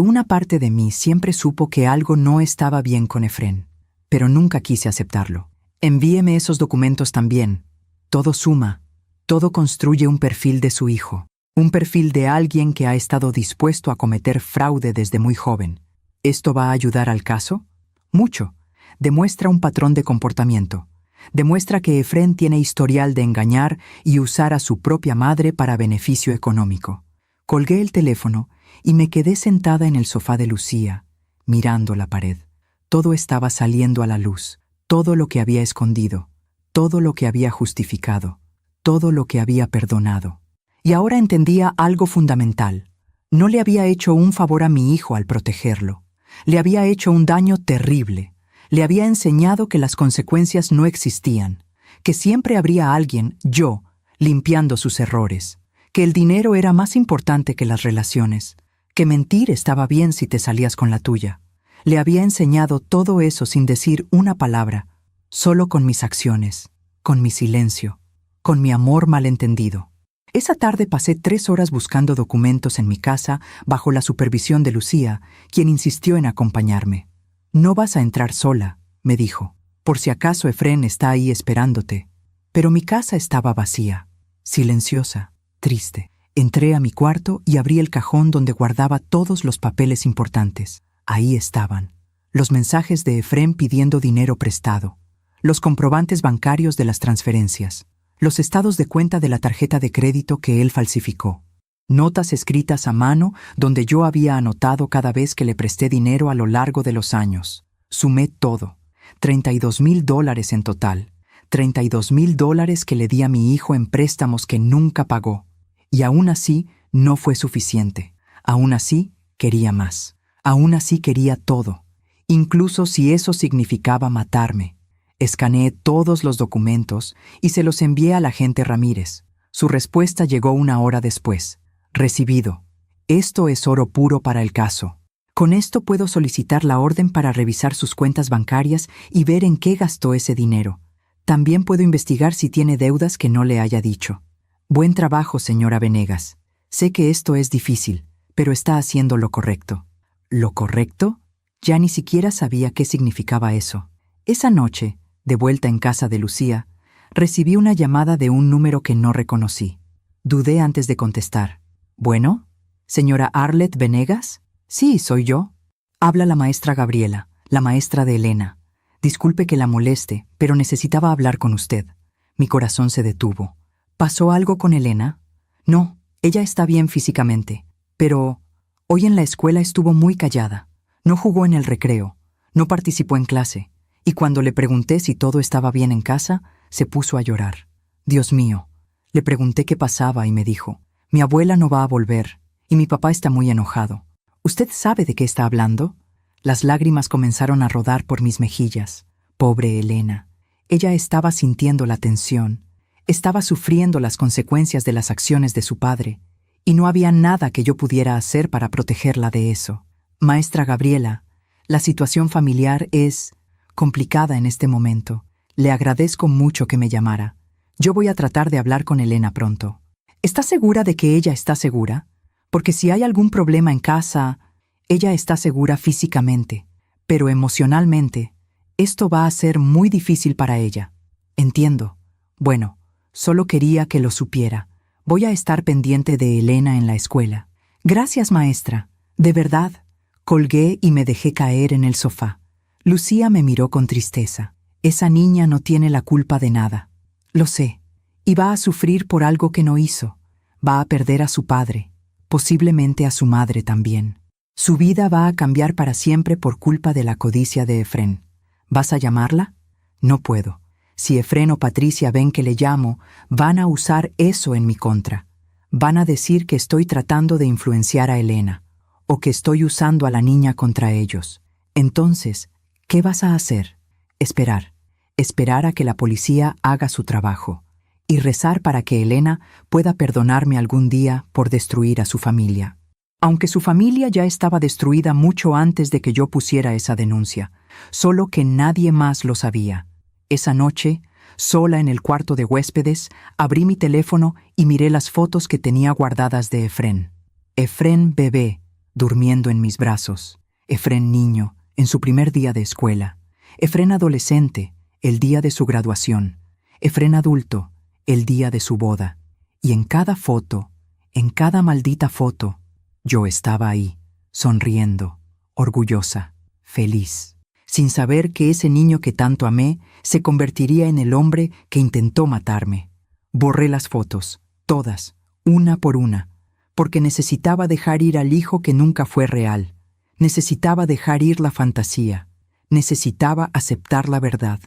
una parte de mí siempre supo que algo no estaba bien con Efrén, pero nunca quise aceptarlo. Envíeme esos documentos también. Todo suma, todo construye un perfil de su hijo. Un perfil de alguien que ha estado dispuesto a cometer fraude desde muy joven. ¿Esto va a ayudar al caso? Mucho. Demuestra un patrón de comportamiento. Demuestra que Efrén tiene historial de engañar y usar a su propia madre para beneficio económico. Colgué el teléfono y me quedé sentada en el sofá de Lucía, mirando la pared. Todo estaba saliendo a la luz. Todo lo que había escondido. Todo lo que había justificado. Todo lo que había perdonado. Y ahora entendía algo fundamental. No le había hecho un favor a mi hijo al protegerlo. Le había hecho un daño terrible. Le había enseñado que las consecuencias no existían, que siempre habría alguien, yo, limpiando sus errores, que el dinero era más importante que las relaciones, que mentir estaba bien si te salías con la tuya. Le había enseñado todo eso sin decir una palabra, solo con mis acciones, con mi silencio, con mi amor malentendido. Esa tarde pasé 3 horas buscando documentos en mi casa bajo la supervisión de Lucía, quien insistió en acompañarme. «No vas a entrar sola», me dijo. «Por si acaso Efrén está ahí esperándote». Pero mi casa estaba vacía, silenciosa, triste. Entré a mi cuarto y abrí el cajón donde guardaba todos los papeles importantes. Ahí estaban. Los mensajes de Efrén pidiendo dinero prestado. Los comprobantes bancarios de las transferencias. Los estados de cuenta de la tarjeta de crédito que él falsificó. Notas escritas a mano donde yo había anotado cada vez que le presté dinero a lo largo de los años. Sumé todo. $32,000 en total. $32,000 que le di a mi hijo en préstamos que nunca pagó. Y aún así no fue suficiente. Aún así quería más. Aún así quería todo. Incluso si eso significaba matarme. Escaneé todos los documentos y se los envié al agente Ramírez. Su respuesta llegó 1 hora después. Recibido. Esto es oro puro para el caso. Con esto puedo solicitar la orden para revisar sus cuentas bancarias y ver en qué gastó ese dinero. También puedo investigar si tiene deudas que no le haya dicho. Buen trabajo, señora Venegas. Sé que esto es difícil, pero está haciendo lo correcto. ¿Lo correcto? Ya ni siquiera sabía qué significaba eso. Esa noche, de vuelta en casa de Lucía, recibí una llamada de un número que no reconocí. Dudé antes de contestar. «¿Bueno? ¿Señora Arlet Venegas?» «Sí, soy yo». Habla la maestra Gabriela, la maestra de Elena. Disculpe que la moleste, pero necesitaba hablar con usted. Mi corazón se detuvo. ¿Pasó algo con Elena? No, ella está bien físicamente, pero hoy en la escuela estuvo muy callada. No jugó en el recreo, no participó en clase. Y cuando le pregunté si todo estaba bien en casa, se puso a llorar. Dios mío. Le pregunté qué pasaba y me dijo, mi abuela no va a volver y mi papá está muy enojado. ¿Usted sabe de qué está hablando? Las lágrimas comenzaron a rodar por mis mejillas. Pobre Elena. Ella estaba sintiendo la tensión. Estaba sufriendo las consecuencias de las acciones de su padre. Y no había nada que yo pudiera hacer para protegerla de eso. Maestra Gabriela, la situación familiar es complicada en este momento. Le agradezco mucho que me llamara. Yo voy a tratar de hablar con Elena pronto. ¿Está segura de que ella está segura? Porque si hay algún problema en casa, ella está segura físicamente, pero emocionalmente, Esto va a ser muy difícil para ella. Entiendo. Bueno, solo quería que lo supiera. Voy a estar pendiente de Elena en la escuela. Gracias, maestra. De verdad. Colgué y me dejé caer en el sofá. Lucía me miró con tristeza. Esa niña no tiene la culpa de nada. Lo sé. Y va a sufrir por algo que no hizo. Va a perder a su padre. Posiblemente a su madre también. Su vida va a cambiar para siempre por culpa de la codicia de Efrén. ¿Vas a llamarla? No puedo. Si Efrén o Patricia ven que le llamo, van a usar eso en mi contra. Van a decir que estoy tratando de influenciar a Elena, o que estoy usando a la niña contra ellos. Entonces, ¿qué vas a hacer? Esperar. Esperar a que la policía haga su trabajo. Y rezar para que Elena pueda perdonarme algún día por destruir a su familia. Aunque su familia ya estaba destruida mucho antes de que yo pusiera esa denuncia, solo que nadie más lo sabía. Esa noche, sola en el cuarto de huéspedes, abrí mi teléfono y miré las fotos que tenía guardadas de Efrén. Efrén bebé, durmiendo en mis brazos. Efrén niño, en su primer día de escuela. Efrén adolescente, el día de su graduación. Efrén adulto, el día de su boda. Y en cada foto, en cada maldita foto, yo estaba ahí, sonriendo, orgullosa, feliz, sin saber que ese niño que tanto amé se convertiría en el hombre que intentó matarme. Borré las fotos, todas, una por una, porque necesitaba dejar ir al hijo que nunca fue real. Necesitaba dejar ir la fantasía. Necesitaba aceptar la verdad.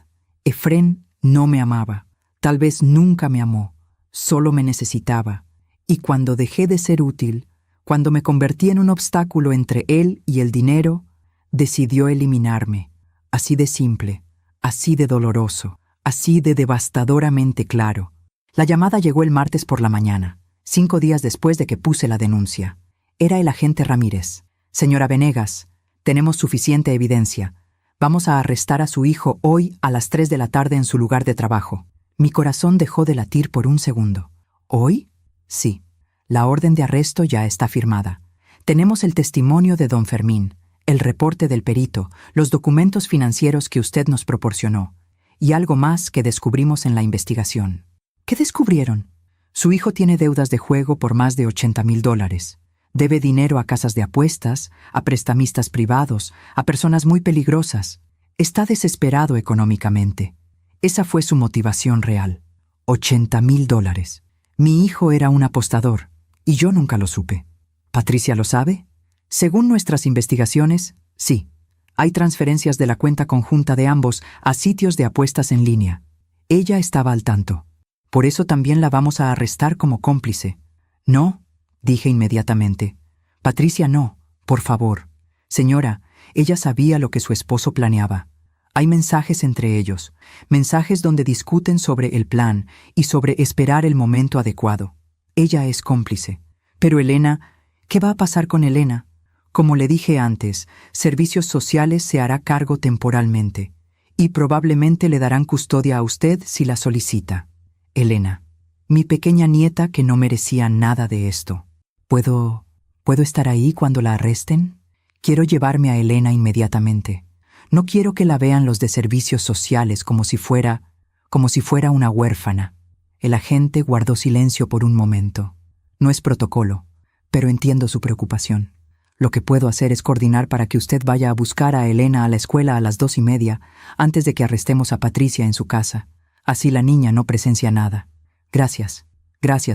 Efrén no me amaba. Tal vez nunca me amó. Solo me necesitaba. Y cuando dejé de ser útil, cuando me convertí en un obstáculo entre él y el dinero, decidió eliminarme. Así de simple, así de doloroso, así de devastadoramente claro. La llamada llegó el martes por la mañana, 5 días después de que puse la denuncia. Era el agente Ramírez. Señora Venegas, tenemos suficiente evidencia. Vamos a arrestar a su hijo hoy a las 3 de la tarde en su lugar de trabajo. Mi corazón dejó de latir por un segundo. ¿Hoy? Sí. La orden de arresto ya está firmada. Tenemos el testimonio de don Fermín, el reporte del perito, los documentos financieros que usted nos proporcionó, y algo más que descubrimos en la investigación. ¿Qué descubrieron? Su hijo tiene deudas de juego por más de $80,000. Debe dinero a casas de apuestas, a prestamistas privados, a personas muy peligrosas. Está desesperado económicamente. Esa fue su motivación real. $80,000. Mi hijo era un apostador, y yo nunca lo supe. ¿Patricia lo sabe? Según nuestras investigaciones, sí. Hay transferencias de la cuenta conjunta de ambos a sitios de apuestas en línea. Ella estaba al tanto. Por eso también la vamos a arrestar como cómplice. No, dije inmediatamente. Patricia, no, por favor. Señora, ella sabía lo que su esposo planeaba. Hay mensajes entre ellos, mensajes donde discuten sobre el plan y sobre esperar el momento adecuado. Ella es cómplice. Pero Elena, ¿qué va a pasar con Elena? Como le dije antes, Servicios Sociales se hará cargo temporalmente, y probablemente le darán custodia a usted si la solicita. Elena, mi pequeña nieta que no merecía nada de esto. ¿Puedo estar ahí cuando la arresten? Quiero llevarme a Elena inmediatamente. No quiero que la vean los de Servicios Sociales como si fuera una huérfana. El agente guardó silencio por un momento. No es protocolo, pero entiendo su preocupación. Lo que puedo hacer es coordinar para que usted vaya a buscar a Elena a la escuela a las 2:30, antes de que arrestemos a Patricia en su casa. Así la niña no presencia nada. Gracias,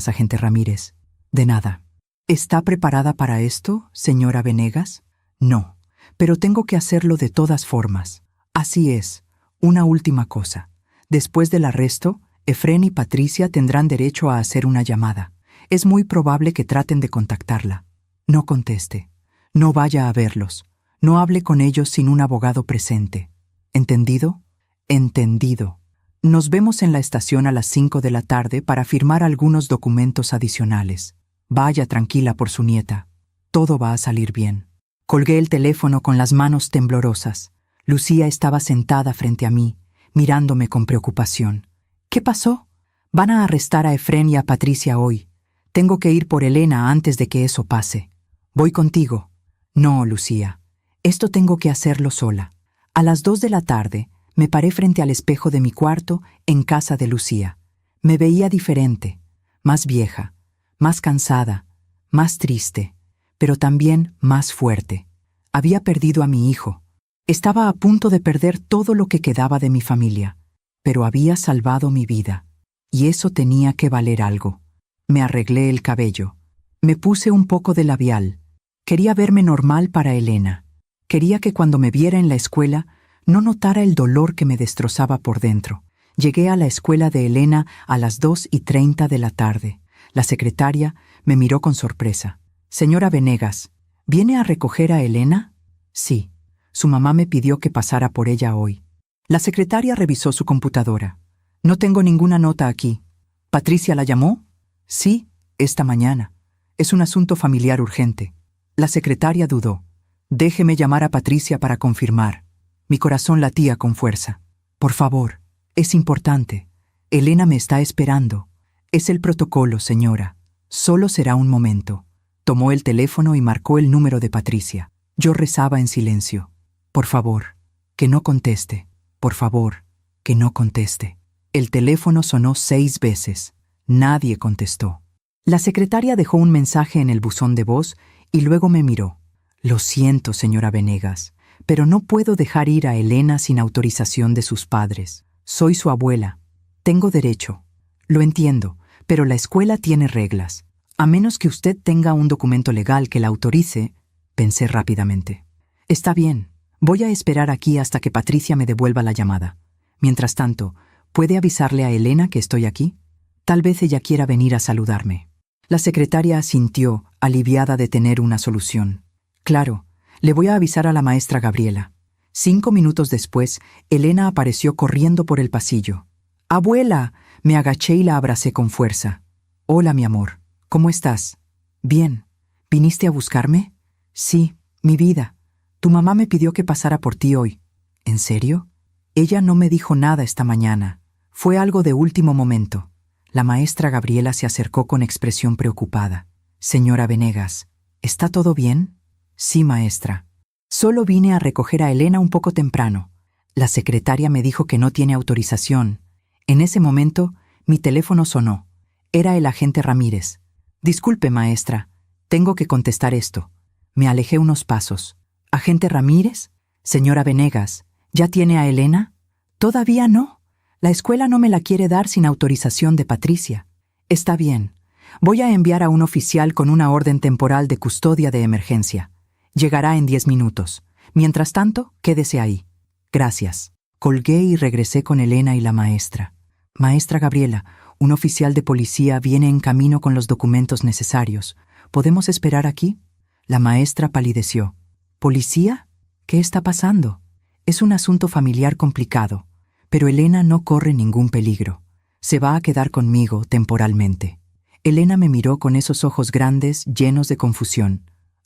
agente Ramírez. De nada. ¿Está preparada para esto, señora Venegas? No, pero tengo que hacerlo de todas formas. Así es. Una última cosa. Después del arresto, Efrén y Patricia tendrán derecho a hacer una llamada. Es muy probable que traten de contactarla. No conteste. No vaya a verlos. No hable con ellos sin un abogado presente. ¿Entendido? Entendido. Nos vemos en la estación a las 5 de la tarde para firmar algunos documentos adicionales. Vaya tranquila por su nieta. Todo va a salir bien. Colgué el teléfono con las manos temblorosas. Lucía estaba sentada frente a mí, mirándome con preocupación. ¿Qué pasó? Van a arrestar a Efrén y a Patricia hoy. Tengo que ir por Elena antes de que eso pase. Voy contigo. No, Lucía. Esto tengo que hacerlo sola. A las 2 de la tarde Me paré frente al espejo de mi cuarto en casa de Lucía. Me veía diferente, más vieja, más cansada, más triste, pero también más fuerte. Había perdido a mi hijo. Estaba a punto de perder todo lo que quedaba de mi familia, pero había salvado mi vida, y eso tenía que valer algo. Me arreglé el cabello. Me puse un poco de labial. Quería verme normal para Elena. Quería que cuando me viera en la escuela no notara el dolor que me destrozaba por dentro. Llegué a la escuela de Elena a las 2:30 de la tarde. La secretaria me miró con sorpresa. «Señora Venegas, ¿viene a recoger a Elena?» «Sí. Su mamá me pidió que pasara por ella hoy». La secretaria revisó su computadora. «No tengo ninguna nota aquí. ¿Patricia la llamó?» «Sí, esta mañana. Es un asunto familiar urgente». La secretaria dudó. «Déjeme llamar a Patricia para confirmar». Mi corazón latía con fuerza. «Por favor, es importante. Elena me está esperando». «Es el protocolo, señora. Solo será un momento». Tomó el teléfono y marcó el número de Patricia. Yo rezaba en silencio. «Por favor, que no conteste. Por favor, que no conteste». El teléfono sonó 6 veces. Nadie contestó. La secretaria dejó un mensaje en el buzón de voz y luego me miró. «Lo siento, señora Venegas, pero no puedo dejar ir a Elena sin autorización de sus padres. Soy su abuela. Tengo derecho. Lo entiendo, pero la escuela tiene reglas. A menos que usted tenga un documento legal que la autorice», pensé rápidamente. «Está bien. Voy a esperar aquí hasta que Patricia me devuelva la llamada. Mientras tanto, ¿puede avisarle a Elena que estoy aquí? Tal vez ella quiera venir a saludarme». La secretaria asintió, aliviada de tener una solución. «Claro, le voy a avisar a la maestra Gabriela». 5 minutos después, Elena apareció corriendo por el pasillo. «¡Abuela!». Me agaché y la abracé con fuerza. «Hola, mi amor. ¿Cómo estás?» «Bien. ¿Viniste a buscarme?» «Sí, mi vida. Tu mamá me pidió que pasara por ti hoy». «¿En serio?» «Ella no me dijo nada esta mañana. Fue algo de último momento». La maestra Gabriela se acercó con expresión preocupada. «Señora Venegas, ¿está todo bien?» «Sí, maestra. Solo vine a recoger a Elena un poco temprano. La secretaria me dijo que no tiene autorización». En ese momento, mi teléfono sonó. Era el agente Ramírez. «Disculpe, maestra. Tengo que contestar esto». Me alejé unos pasos. «¿Agente Ramírez? Señora Venegas, ¿ya tiene a Elena?» «Todavía no. La escuela no me la quiere dar sin autorización de Patricia». «Está bien. Voy a enviar a un oficial con una orden temporal de custodia de emergencia. Llegará en 10 minutos. Mientras tanto, quédese ahí». «Gracias». Colgué y regresé con Elena y la maestra. «Maestra Gabriela, un oficial de policía viene en camino con los documentos necesarios. ¿Podemos esperar aquí?» La maestra palideció. «¿Policía? ¿Qué está pasando?» «Es un asunto familiar complicado, pero Elena no corre ningún peligro. Se va a quedar conmigo temporalmente». Elena me miró con esos ojos grandes, llenos de confusión.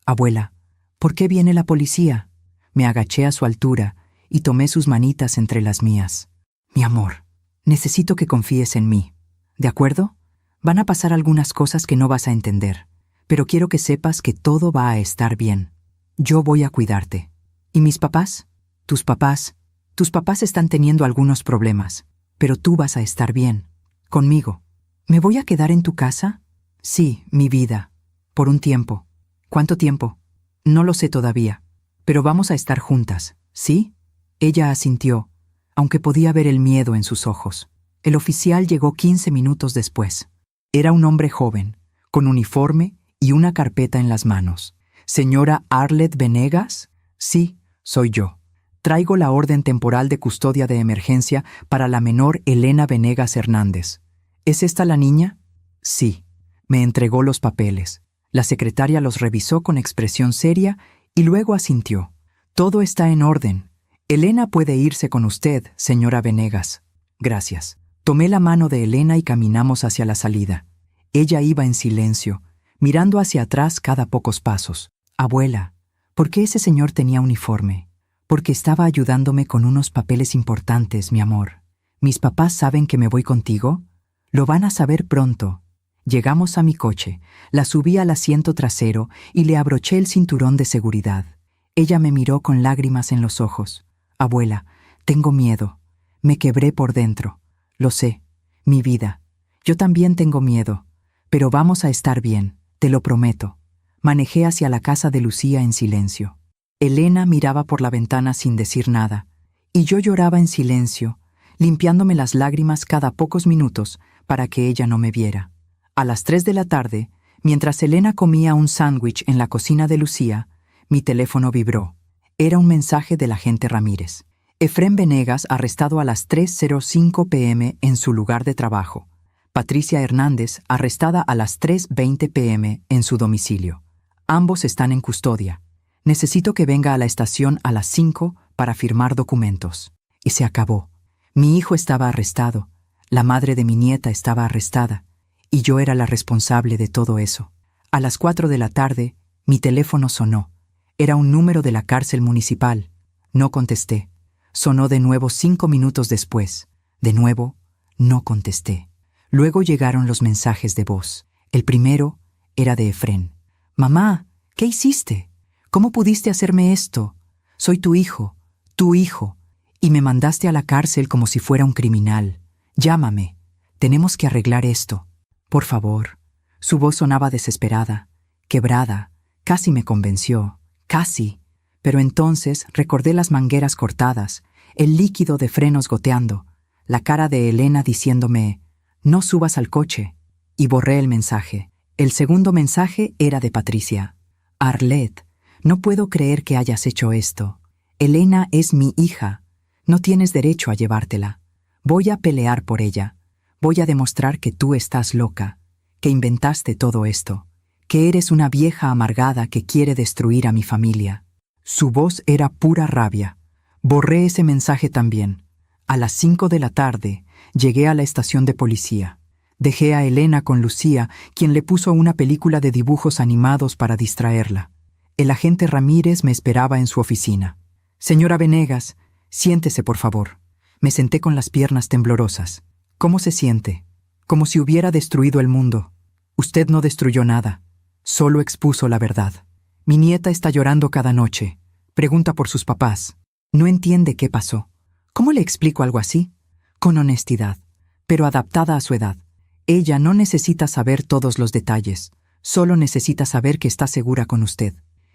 «Abuela, ¿por qué viene la policía?» Me agaché a su altura y tomé sus manitas entre las mías. «Mi amor, necesito que confíes en mí. ¿De acuerdo? Van a pasar algunas cosas que no vas a entender, pero quiero que sepas que todo va a estar bien. Yo voy a cuidarte. ¿Y mis papás? Tus papás están teniendo algunos problemas, pero tú vas a estar bien. Conmigo. ¿Me voy a quedar en tu casa?» «Sí, mi vida. Por un tiempo». «¿Cuánto tiempo?» «No lo sé todavía, pero vamos a estar juntas, ¿sí?» Ella asintió, aunque podía ver el miedo en sus ojos. El oficial llegó 15 minutos después. Era un hombre joven, con uniforme y una carpeta en las manos. «¿Señora Arlet Venegas?» «Sí, soy yo. Traigo la orden temporal de custodia de emergencia para la menor Elena Venegas Hernández». «¿Es esta la niña?» «Sí». Me entregó los papeles. La secretaria los revisó con expresión seria y luego asintió. «Todo está en orden. Elena puede irse con usted, señora Venegas». «Gracias». Tomé la mano de Elena y caminamos hacia la salida. Ella iba en silencio, mirando hacia atrás cada pocos pasos. «Abuela, ¿por qué ese señor tenía uniforme?» «Porque estaba ayudándome con unos papeles importantes, mi amor. ¿Mis papás saben que me voy contigo?» «Lo van a saber pronto». Llegamos a mi coche, la subí al asiento trasero y le abroché el cinturón de seguridad. Ella me miró con lágrimas en los ojos. «Abuela, tengo miedo. Me quebré por dentro. Lo sé, mi vida. Yo también tengo miedo. Pero vamos a estar bien, te lo prometo. Manejé hacia la casa de Lucía en silencio. Elena miraba por la ventana sin decir nada, y yo lloraba en silencio, limpiándome las lágrimas cada pocos minutos para que ella no me viera. A las 3 de la tarde, mientras Elena comía un sándwich en la cocina de Lucía, mi teléfono vibró. Era un mensaje del agente Ramírez. Efrén Venegas arrestado a las 3:05 p.m. en su lugar de trabajo. Patricia Hernández arrestada a las 3:20 p.m. en su domicilio. Ambos están en custodia. Necesito que venga a la estación a las 5 para firmar documentos. Y se acabó. Mi hijo estaba arrestado, la madre de mi nieta estaba arrestada, y yo era la responsable de todo eso. A las 4 de la tarde, mi teléfono sonó. Era un número de la cárcel municipal. No contesté. Sonó de nuevo 5 minutos después. De nuevo, no contesté. Luego llegaron los mensajes de voz. El primero era de Efrén. «Mamá, ¿qué hiciste? ¿Cómo pudiste hacerme esto? Soy tu hijo, y me mandaste a la cárcel como si fuera un criminal. Llámame. Tenemos que arreglar esto. Por favor». Su voz sonaba desesperada, quebrada. Casi me convenció. Casi. Pero entonces recordé las mangueras cortadas, el líquido de frenos goteando, la cara de Elena diciéndome: «No subas al coche», y borré el mensaje. El segundo mensaje era de Patricia. «Arlette, no puedo creer que hayas hecho esto. Elena es mi hija. No tienes derecho a llevártela. Voy a pelear por ella. Voy a demostrar que tú estás loca, que inventaste todo esto, que eres una vieja amargada que quiere destruir a mi familia». Su voz era pura rabia. Borré ese mensaje también. A las 5 de la tarde llegué a la estación de policía. Dejé a Elena con Lucía, quien le puso una película de dibujos animados para distraerla. El agente Ramírez me esperaba en su oficina. «Señora Venegas, siéntese, por favor». Me senté con las piernas temblorosas. «¿Cómo se siente?» «Como si hubiera destruido el mundo». «Usted no destruyó nada. Solo expuso la verdad. Mi nieta está llorando cada noche. Pregunta por sus papás. No entiende qué pasó. ¿Cómo le explico algo así?» «Con honestidad, pero adaptada a su edad. Ella no necesita saber todos los detalles. Solo necesita saber que está segura con usted».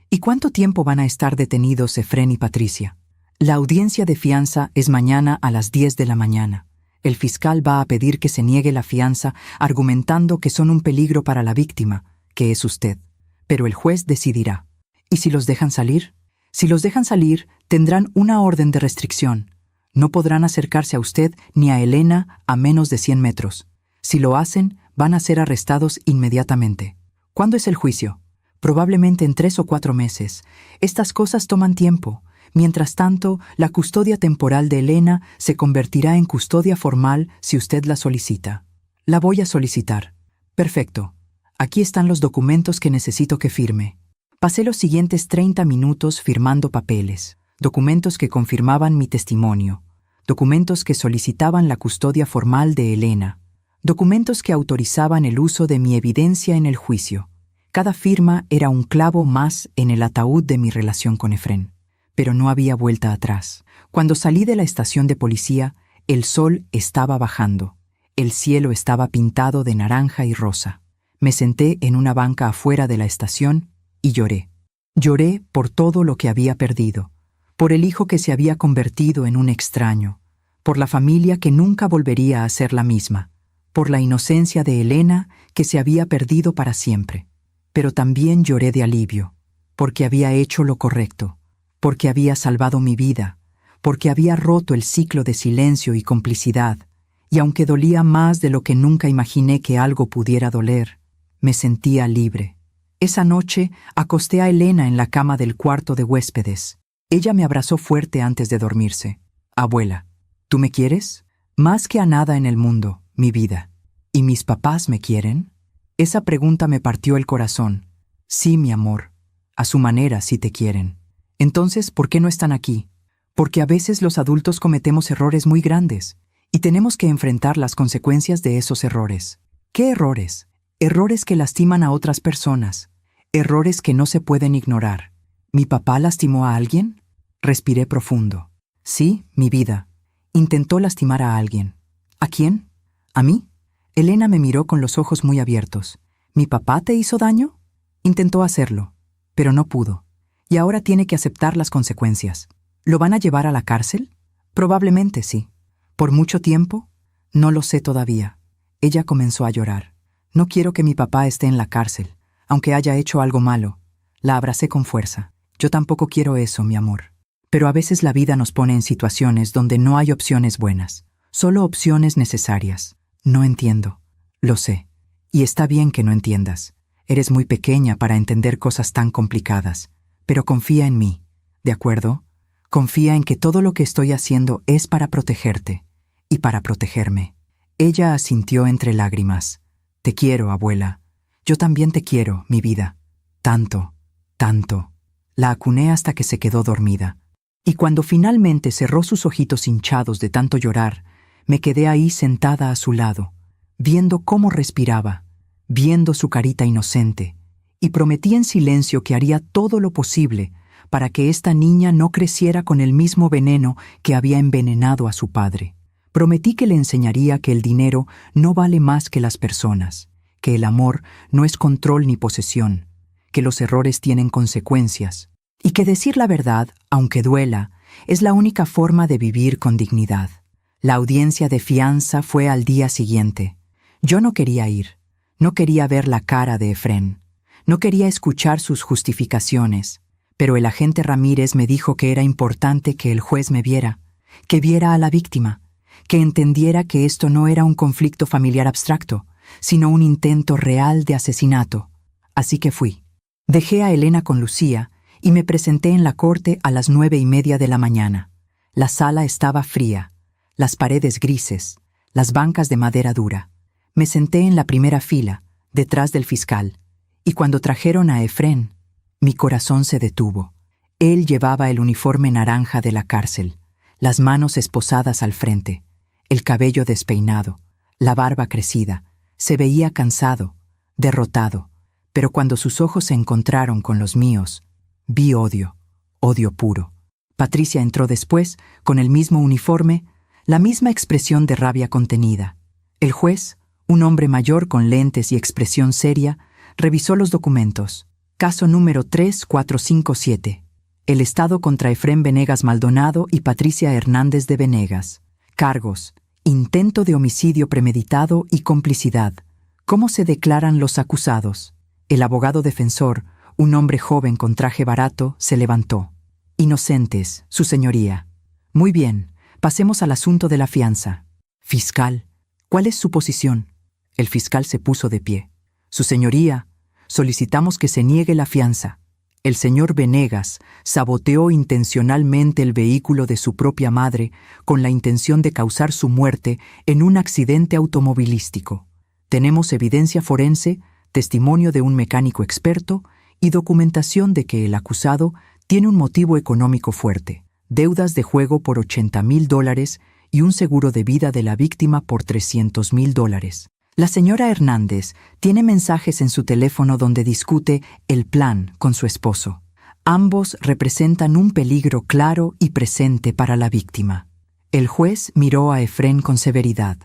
«¿Y cuánto tiempo van a estar detenidos Efrén y Patricia?» «La audiencia de fianza es mañana a las 10 de la mañana. El fiscal va a pedir que se niegue la fianza argumentando que son un peligro para la víctima, que es usted. Pero el juez decidirá. ¿Y si los dejan salir?» «Si los dejan salir, tendrán una orden de restricción. No podrán acercarse a usted ni a Elena a menos de 100 metros. Si lo hacen, van a ser arrestados inmediatamente». «¿Cuándo es el juicio?» «Probablemente en 3 o 4 meses. Estas cosas toman tiempo. Mientras tanto, la custodia temporal de Elena se convertirá en custodia formal si usted la solicita». «La voy a solicitar». «Perfecto. Aquí están los documentos que necesito que firme». Pasé los siguientes 30 minutos firmando papeles, documentos que confirmaban mi testimonio, documentos que solicitaban la custodia formal de Elena, documentos que autorizaban el uso de mi evidencia en el juicio. Cada firma era un clavo más en el ataúd de mi relación con Efrén. Pero no había vuelta atrás. Cuando salí de la estación de policía, el sol estaba bajando. El cielo estaba pintado de naranja y rosa. Me senté en una banca afuera de la estación y lloré. Lloré por todo lo que había perdido, por el hijo que se había convertido en un extraño, por la familia que nunca volvería a ser la misma, por la inocencia de Elena que se había perdido para siempre. Pero también lloré de alivio, porque había hecho lo correcto, porque había salvado mi vida, porque había roto el ciclo de silencio y complicidad, y aunque dolía más de lo que nunca imaginé que algo pudiera doler, me sentía libre. Esa noche acosté a Elena en la cama del cuarto de huéspedes. Ella me abrazó fuerte antes de dormirse. «Abuela, ¿tú me quieres?» «Más que a nada en el mundo, mi vida». «¿Y mis papás me quieren?» Esa pregunta me partió el corazón. «Sí, mi amor. A su manera sí te quieren». «Entonces, ¿por qué no están aquí?» «Porque a veces los adultos cometemos errores muy grandes y tenemos que enfrentar las consecuencias de esos errores». «¿Qué errores?» «Errores que lastiman a otras personas. Errores que no se pueden ignorar». «¿Mi papá lastimó a alguien?» Respiré profundo. «Sí, mi vida. Intentó lastimar a alguien. ¿A quién? ¿A mí? Elena me miró con los ojos muy abiertos. ¿Mi papá te hizo daño? Intentó hacerlo, pero no pudo. Y ahora tiene que aceptar las consecuencias. ¿Lo van a llevar a la cárcel? Probablemente sí. ¿Por mucho tiempo? No lo sé todavía. Ella comenzó a llorar. No quiero que mi papá esté en la cárcel, aunque haya hecho algo malo. La abracé con fuerza. Yo tampoco quiero eso, mi amor. Pero a veces la vida nos pone en situaciones donde no hay opciones buenas, solo opciones necesarias. No entiendo. Lo sé. Y está bien que no entiendas. Eres muy pequeña para entender cosas tan complicadas. Pero confía en mí, ¿de acuerdo? Confía en que todo lo que estoy haciendo es para protegerte y para protegerme. Ella asintió entre lágrimas. Te quiero, abuela. Yo también te quiero, mi vida. Tanto, tanto. La acuné hasta que se quedó dormida. Y cuando finalmente cerró sus ojitos hinchados de tanto llorar, me quedé ahí sentada a su lado, viendo cómo respiraba, viendo su carita inocente, y prometí en silencio que haría todo lo posible para que esta niña no creciera con el mismo veneno que había envenenado a su padre. Prometí que le enseñaría que el dinero no vale más que las personas, que el amor no es control ni posesión, que los errores tienen consecuencias, y que decir la verdad, aunque duela, es la única forma de vivir con dignidad. La audiencia de fianza fue al día siguiente. Yo no quería ir, no quería ver la cara de Efrén, no quería escuchar sus justificaciones, pero el agente Ramírez me dijo que era importante que el juez me viera, que viera a la víctima, que entendiera que esto no era un conflicto familiar abstracto, sino un intento real de asesinato. Así que fui. Dejé a Elena con Lucía y me presenté en la corte a las 9:30 de la mañana. La sala estaba fría, las paredes grises, las bancas de madera dura. Me senté en la primera fila, detrás del fiscal, y cuando trajeron a Efrén, mi corazón se detuvo. Él llevaba el uniforme naranja de la cárcel, las manos esposadas al frente, el cabello despeinado, la barba crecida. Se veía cansado, derrotado, pero cuando sus ojos se encontraron con los míos, vi odio, odio puro. Patricia entró después, con el mismo uniforme, la misma expresión de rabia contenida. El juez, un hombre mayor con lentes y expresión seria, revisó los documentos. Caso número 3457. El Estado contra Efrén Venegas Maldonado y Patricia Hernández de Venegas. Cargos: intento de homicidio premeditado y complicidad. ¿Cómo se declaran los acusados? El abogado defensor, un hombre joven con traje barato, se levantó. Inocentes, su señoría. Muy bien, pasemos al asunto de la fianza. Fiscal, ¿cuál es su posición? El fiscal se puso de pie. Su señoría, solicitamos que se niegue la fianza. El señor Venegas saboteó intencionalmente el vehículo de su propia madre con la intención de causar su muerte en un accidente automovilístico. Tenemos evidencia forense, testimonio de un mecánico experto y documentación de que el acusado tiene un motivo económico fuerte, deudas de juego por $80,000 y un seguro de vida de la víctima por $300,000. La señora Hernández tiene mensajes en su teléfono donde discute el plan con su esposo. Ambos representan un peligro claro y presente para la víctima. El juez miró a Efrén con severidad.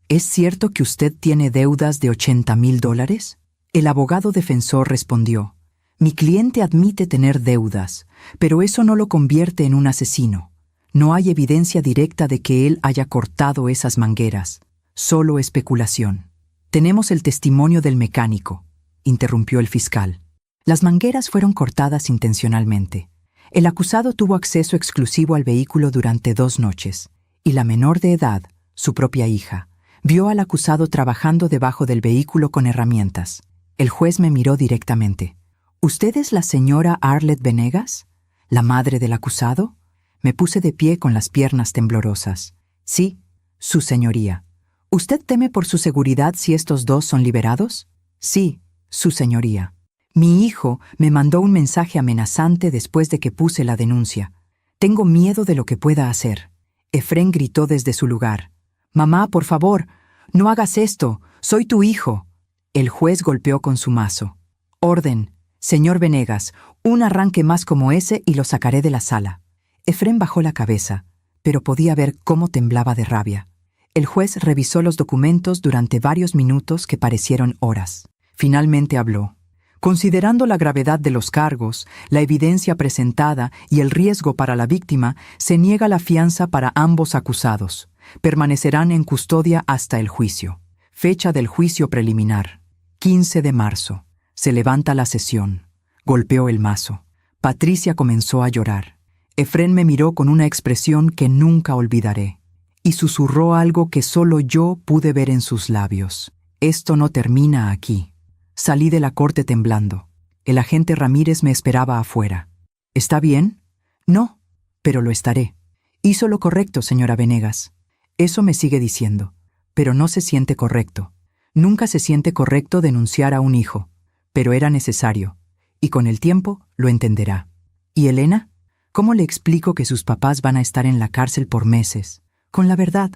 ¿Es cierto que usted tiene deudas de $80,000? El abogado defensor respondió: mi cliente admite tener deudas, pero eso no lo convierte en un asesino. No hay evidencia directa de que él haya cortado esas mangueras, solo especulación. Tenemos el testimonio del mecánico, interrumpió el fiscal. Las mangueras fueron cortadas intencionalmente. El acusado tuvo acceso exclusivo al vehículo durante 2 noches, y la menor de edad, su propia hija, vio al acusado trabajando debajo del vehículo con herramientas. El juez me miró directamente. ¿Usted es la señora Arlette Venegas, la madre del acusado? Me puse de pie con las piernas temblorosas. Sí, su señoría. ¿Usted teme por su seguridad si estos dos son liberados? Sí, su señoría. Mi hijo me mandó un mensaje amenazante después de que puse la denuncia. Tengo miedo de lo que pueda hacer. Efrén gritó desde su lugar. Mamá, por favor, no hagas esto. Soy tu hijo. El juez golpeó con su mazo. Orden, señor Venegas, un arranque más como ese y lo sacaré de la sala. Efrén bajó la cabeza, pero podía ver cómo temblaba de rabia. El juez revisó los documentos durante varios minutos que parecieron horas. Finalmente habló. Considerando la gravedad de los cargos, la evidencia presentada y el riesgo para la víctima, se niega la fianza para ambos acusados. Permanecerán en custodia hasta el juicio. Fecha del juicio preliminar: 15 de marzo. Se levanta la sesión. Golpeó el mazo. Patricia comenzó a llorar. Efrén me miró con una expresión que nunca olvidaré, y susurró algo que solo yo pude ver en sus labios. Esto no termina aquí. Salí de la corte temblando. El agente Ramírez me esperaba afuera. ¿Está bien? No, pero lo estaré. Hizo lo correcto, señora Venegas. Eso me sigue diciendo. Pero no se siente correcto. Nunca se siente correcto denunciar a un hijo. Pero era necesario. Y con el tiempo lo entenderá. ¿Y Elena? ¿Cómo le explico que sus papás van a estar en la cárcel por meses? Con la verdad,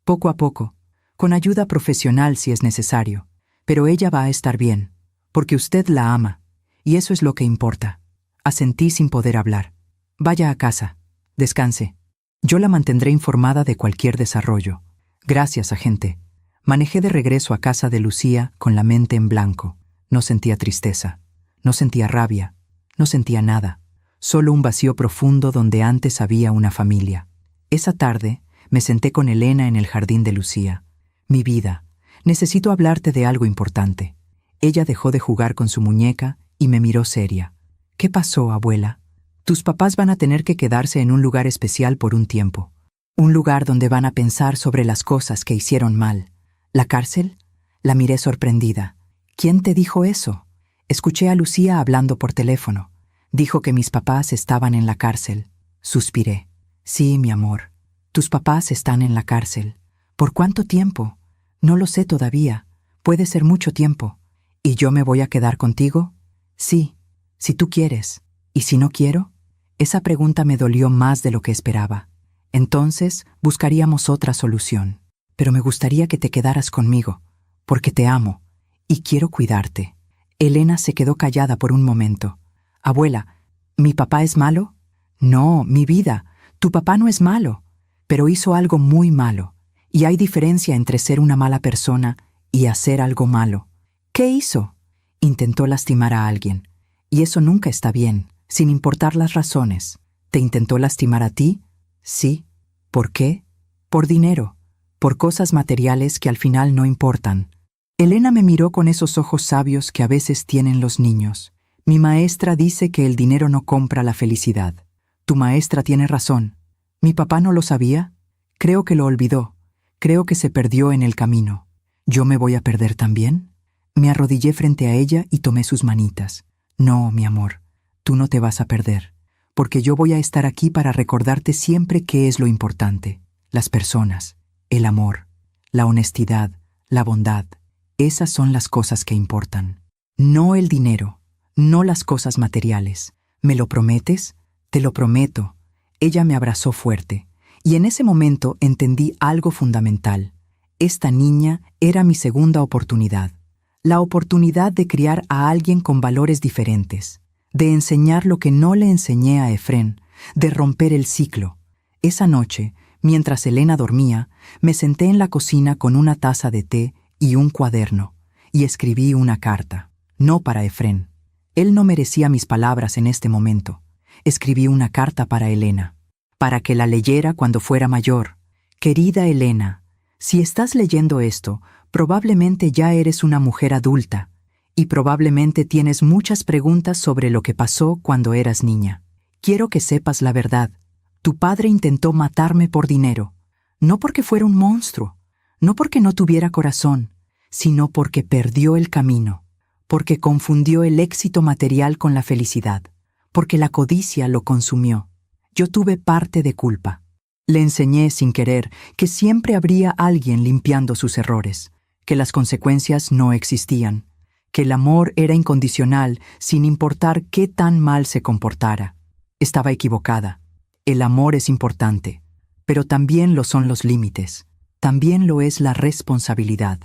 poco a poco, con ayuda profesional si es necesario. Pero ella va a estar bien, porque usted la ama, y eso es lo que importa. Asentí sin poder hablar. Vaya a casa. Descanse. Yo la mantendré informada de cualquier desarrollo. Gracias, agente. Manejé de regreso a casa de Lucía con la mente en blanco. No sentía tristeza, no sentía rabia, no sentía nada. Solo un vacío profundo donde antes había una familia. Esa tarde me senté con Elena en el jardín de Lucía. Mi vida, necesito hablarte de algo importante. Ella dejó de jugar con su muñeca y me miró seria. ¿Qué pasó, abuela? Tus papás van a tener que quedarse en un lugar especial por un tiempo. Un lugar donde van a pensar sobre las cosas que hicieron mal. ¿La cárcel? La miré sorprendida. ¿Quién te dijo eso? Escuché a Lucía hablando por teléfono. Dijo que mis papás estaban en la cárcel. Suspiré. Sí, mi amor. Tus papás están en la cárcel. ¿Por cuánto tiempo? No lo sé todavía. Puede ser mucho tiempo. ¿Y yo me voy a quedar contigo? Sí, si tú quieres. ¿Y si no quiero? Esa pregunta me dolió más de lo que esperaba. Entonces buscaríamos otra solución. Pero me gustaría que te quedaras conmigo, porque te amo y quiero cuidarte. Elena se quedó callada por un momento. Abuela, ¿mi papá es malo? No, mi vida, tu papá no es malo, pero hizo algo muy malo. Y hay diferencia entre ser una mala persona y hacer algo malo. ¿Qué hizo? Intentó lastimar a alguien. Y eso nunca está bien, sin importar las razones. ¿Te intentó lastimar a ti? Sí. ¿Por qué? Por dinero, por cosas materiales que al final no importan. Elena me miró con esos ojos sabios que a veces tienen los niños. Mi maestra dice que el dinero no compra la felicidad. Tu maestra tiene razón. ¿Mi papá no lo sabía? Creo que lo olvidó. Creo que se perdió en el camino. ¿Yo me voy a perder también? Me arrodillé frente a ella y tomé sus manitas. No, mi amor, tú no te vas a perder, porque yo voy a estar aquí para recordarte siempre qué es lo importante. Las personas, el amor, la honestidad, la bondad. Esas son las cosas que importan. No el dinero, no las cosas materiales. ¿Me lo prometes? Te lo prometo. Ella me abrazó fuerte, y en ese momento entendí algo fundamental. Esta niña era mi segunda oportunidad. La oportunidad de criar a alguien con valores diferentes, de enseñar lo que no le enseñé a Efrén, de romper el ciclo. Esa noche, mientras Elena dormía, me senté en la cocina con una taza de té y un cuaderno, y escribí una carta, no para Efrén. Él no merecía mis palabras en este momento. Escribí una carta para Elena, para que la leyera cuando fuera mayor. Querida Elena, si estás leyendo esto, probablemente ya eres una mujer adulta, y probablemente tienes muchas preguntas sobre lo que pasó cuando eras niña. Quiero que sepas la verdad. Tu padre intentó matarme por dinero, no porque fuera un monstruo, no porque no tuviera corazón, sino porque perdió el camino, porque confundió el éxito material con la felicidad, porque la codicia lo consumió. Yo tuve parte de culpa. Le enseñé sin querer que siempre habría alguien limpiando sus errores, que las consecuencias no existían, que el amor era incondicional sin importar qué tan mal se comportara. Estaba equivocada. El amor es importante, pero también lo son los límites. También lo es la responsabilidad.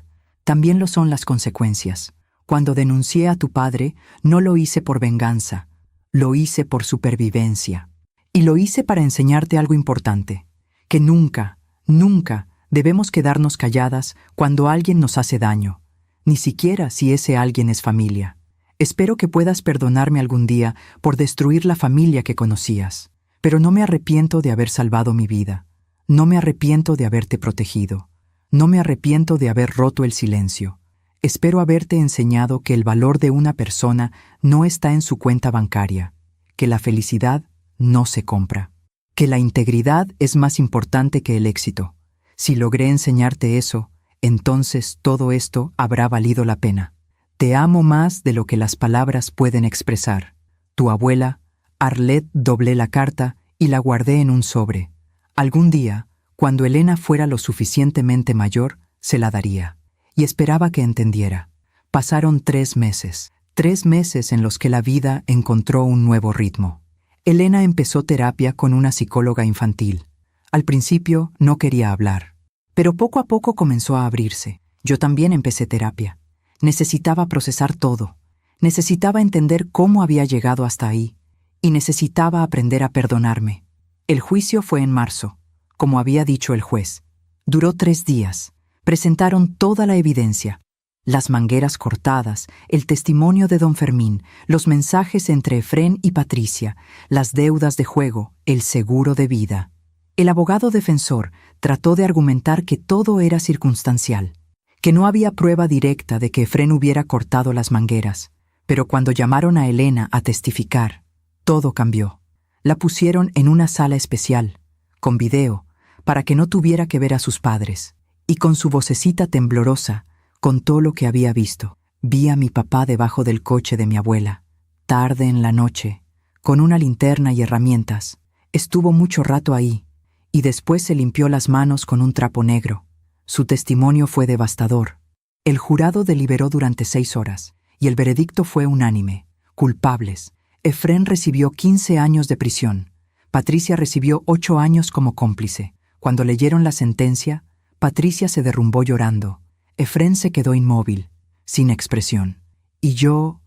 También lo son las consecuencias. Cuando denuncié a tu padre, no lo hice por venganza. Lo hice por supervivencia. Y lo hice para enseñarte algo importante. que nunca, nunca debemos quedarnos calladas cuando alguien nos hace daño, ni siquiera si ese alguien es familia. Espero que puedas perdonarme algún día por destruir la familia que conocías, pero no me arrepiento de haber salvado mi vida. No me arrepiento de haberte protegido. No me arrepiento de haber roto el silencio. Espero haberte enseñado que el valor de una persona no está en su cuenta bancaria, que la felicidad no se compra, que la integridad es más importante que el éxito. Si logré enseñarte eso, entonces todo esto habrá valido la pena. Te amo más de lo que las palabras pueden expresar. Tu abuela, Arlette. Doblé la carta y la guardé en un sobre. Algún día, cuando Elena fuera lo suficientemente mayor, se la daría. Y esperaba que entendiera. Pasaron 3 meses. 3 meses en los que la vida encontró un nuevo ritmo. Elena empezó terapia con una psicóloga infantil. Al principio no quería hablar, pero poco a poco comenzó a abrirse. Yo también empecé terapia. Necesitaba procesar todo. Necesitaba entender cómo había llegado hasta ahí. Y necesitaba aprender a perdonarme. El juicio fue en marzo, como había dicho el juez. Duró 3 días. Presentaron toda la evidencia. Las mangueras cortadas, el testimonio de don Fermín, los mensajes entre Efrén y Patricia, las deudas de juego, el seguro de vida. El abogado defensor trató de argumentar que todo era circunstancial, que no había prueba directa de que Efrén hubiera cortado las mangueras, pero cuando llamaron a Elena a testificar, todo cambió. La pusieron en una sala especial, con video, para que no tuviera que ver a sus padres, y con su vocecita temblorosa contó lo que había visto. Vi a mi papá debajo del coche de mi abuela, tarde en la noche, con una linterna y herramientas. Estuvo mucho rato ahí, y después se limpió las manos con un trapo negro. Su testimonio fue devastador. El jurado deliberó durante 6 horas, y el veredicto fue unánime. Culpables. Efrén recibió 15 años de prisión. Patricia recibió 8 años como cómplice. Cuando leyeron la sentencia, Patricia se derrumbó llorando. Efrén se quedó inmóvil, sin expresión. Y yo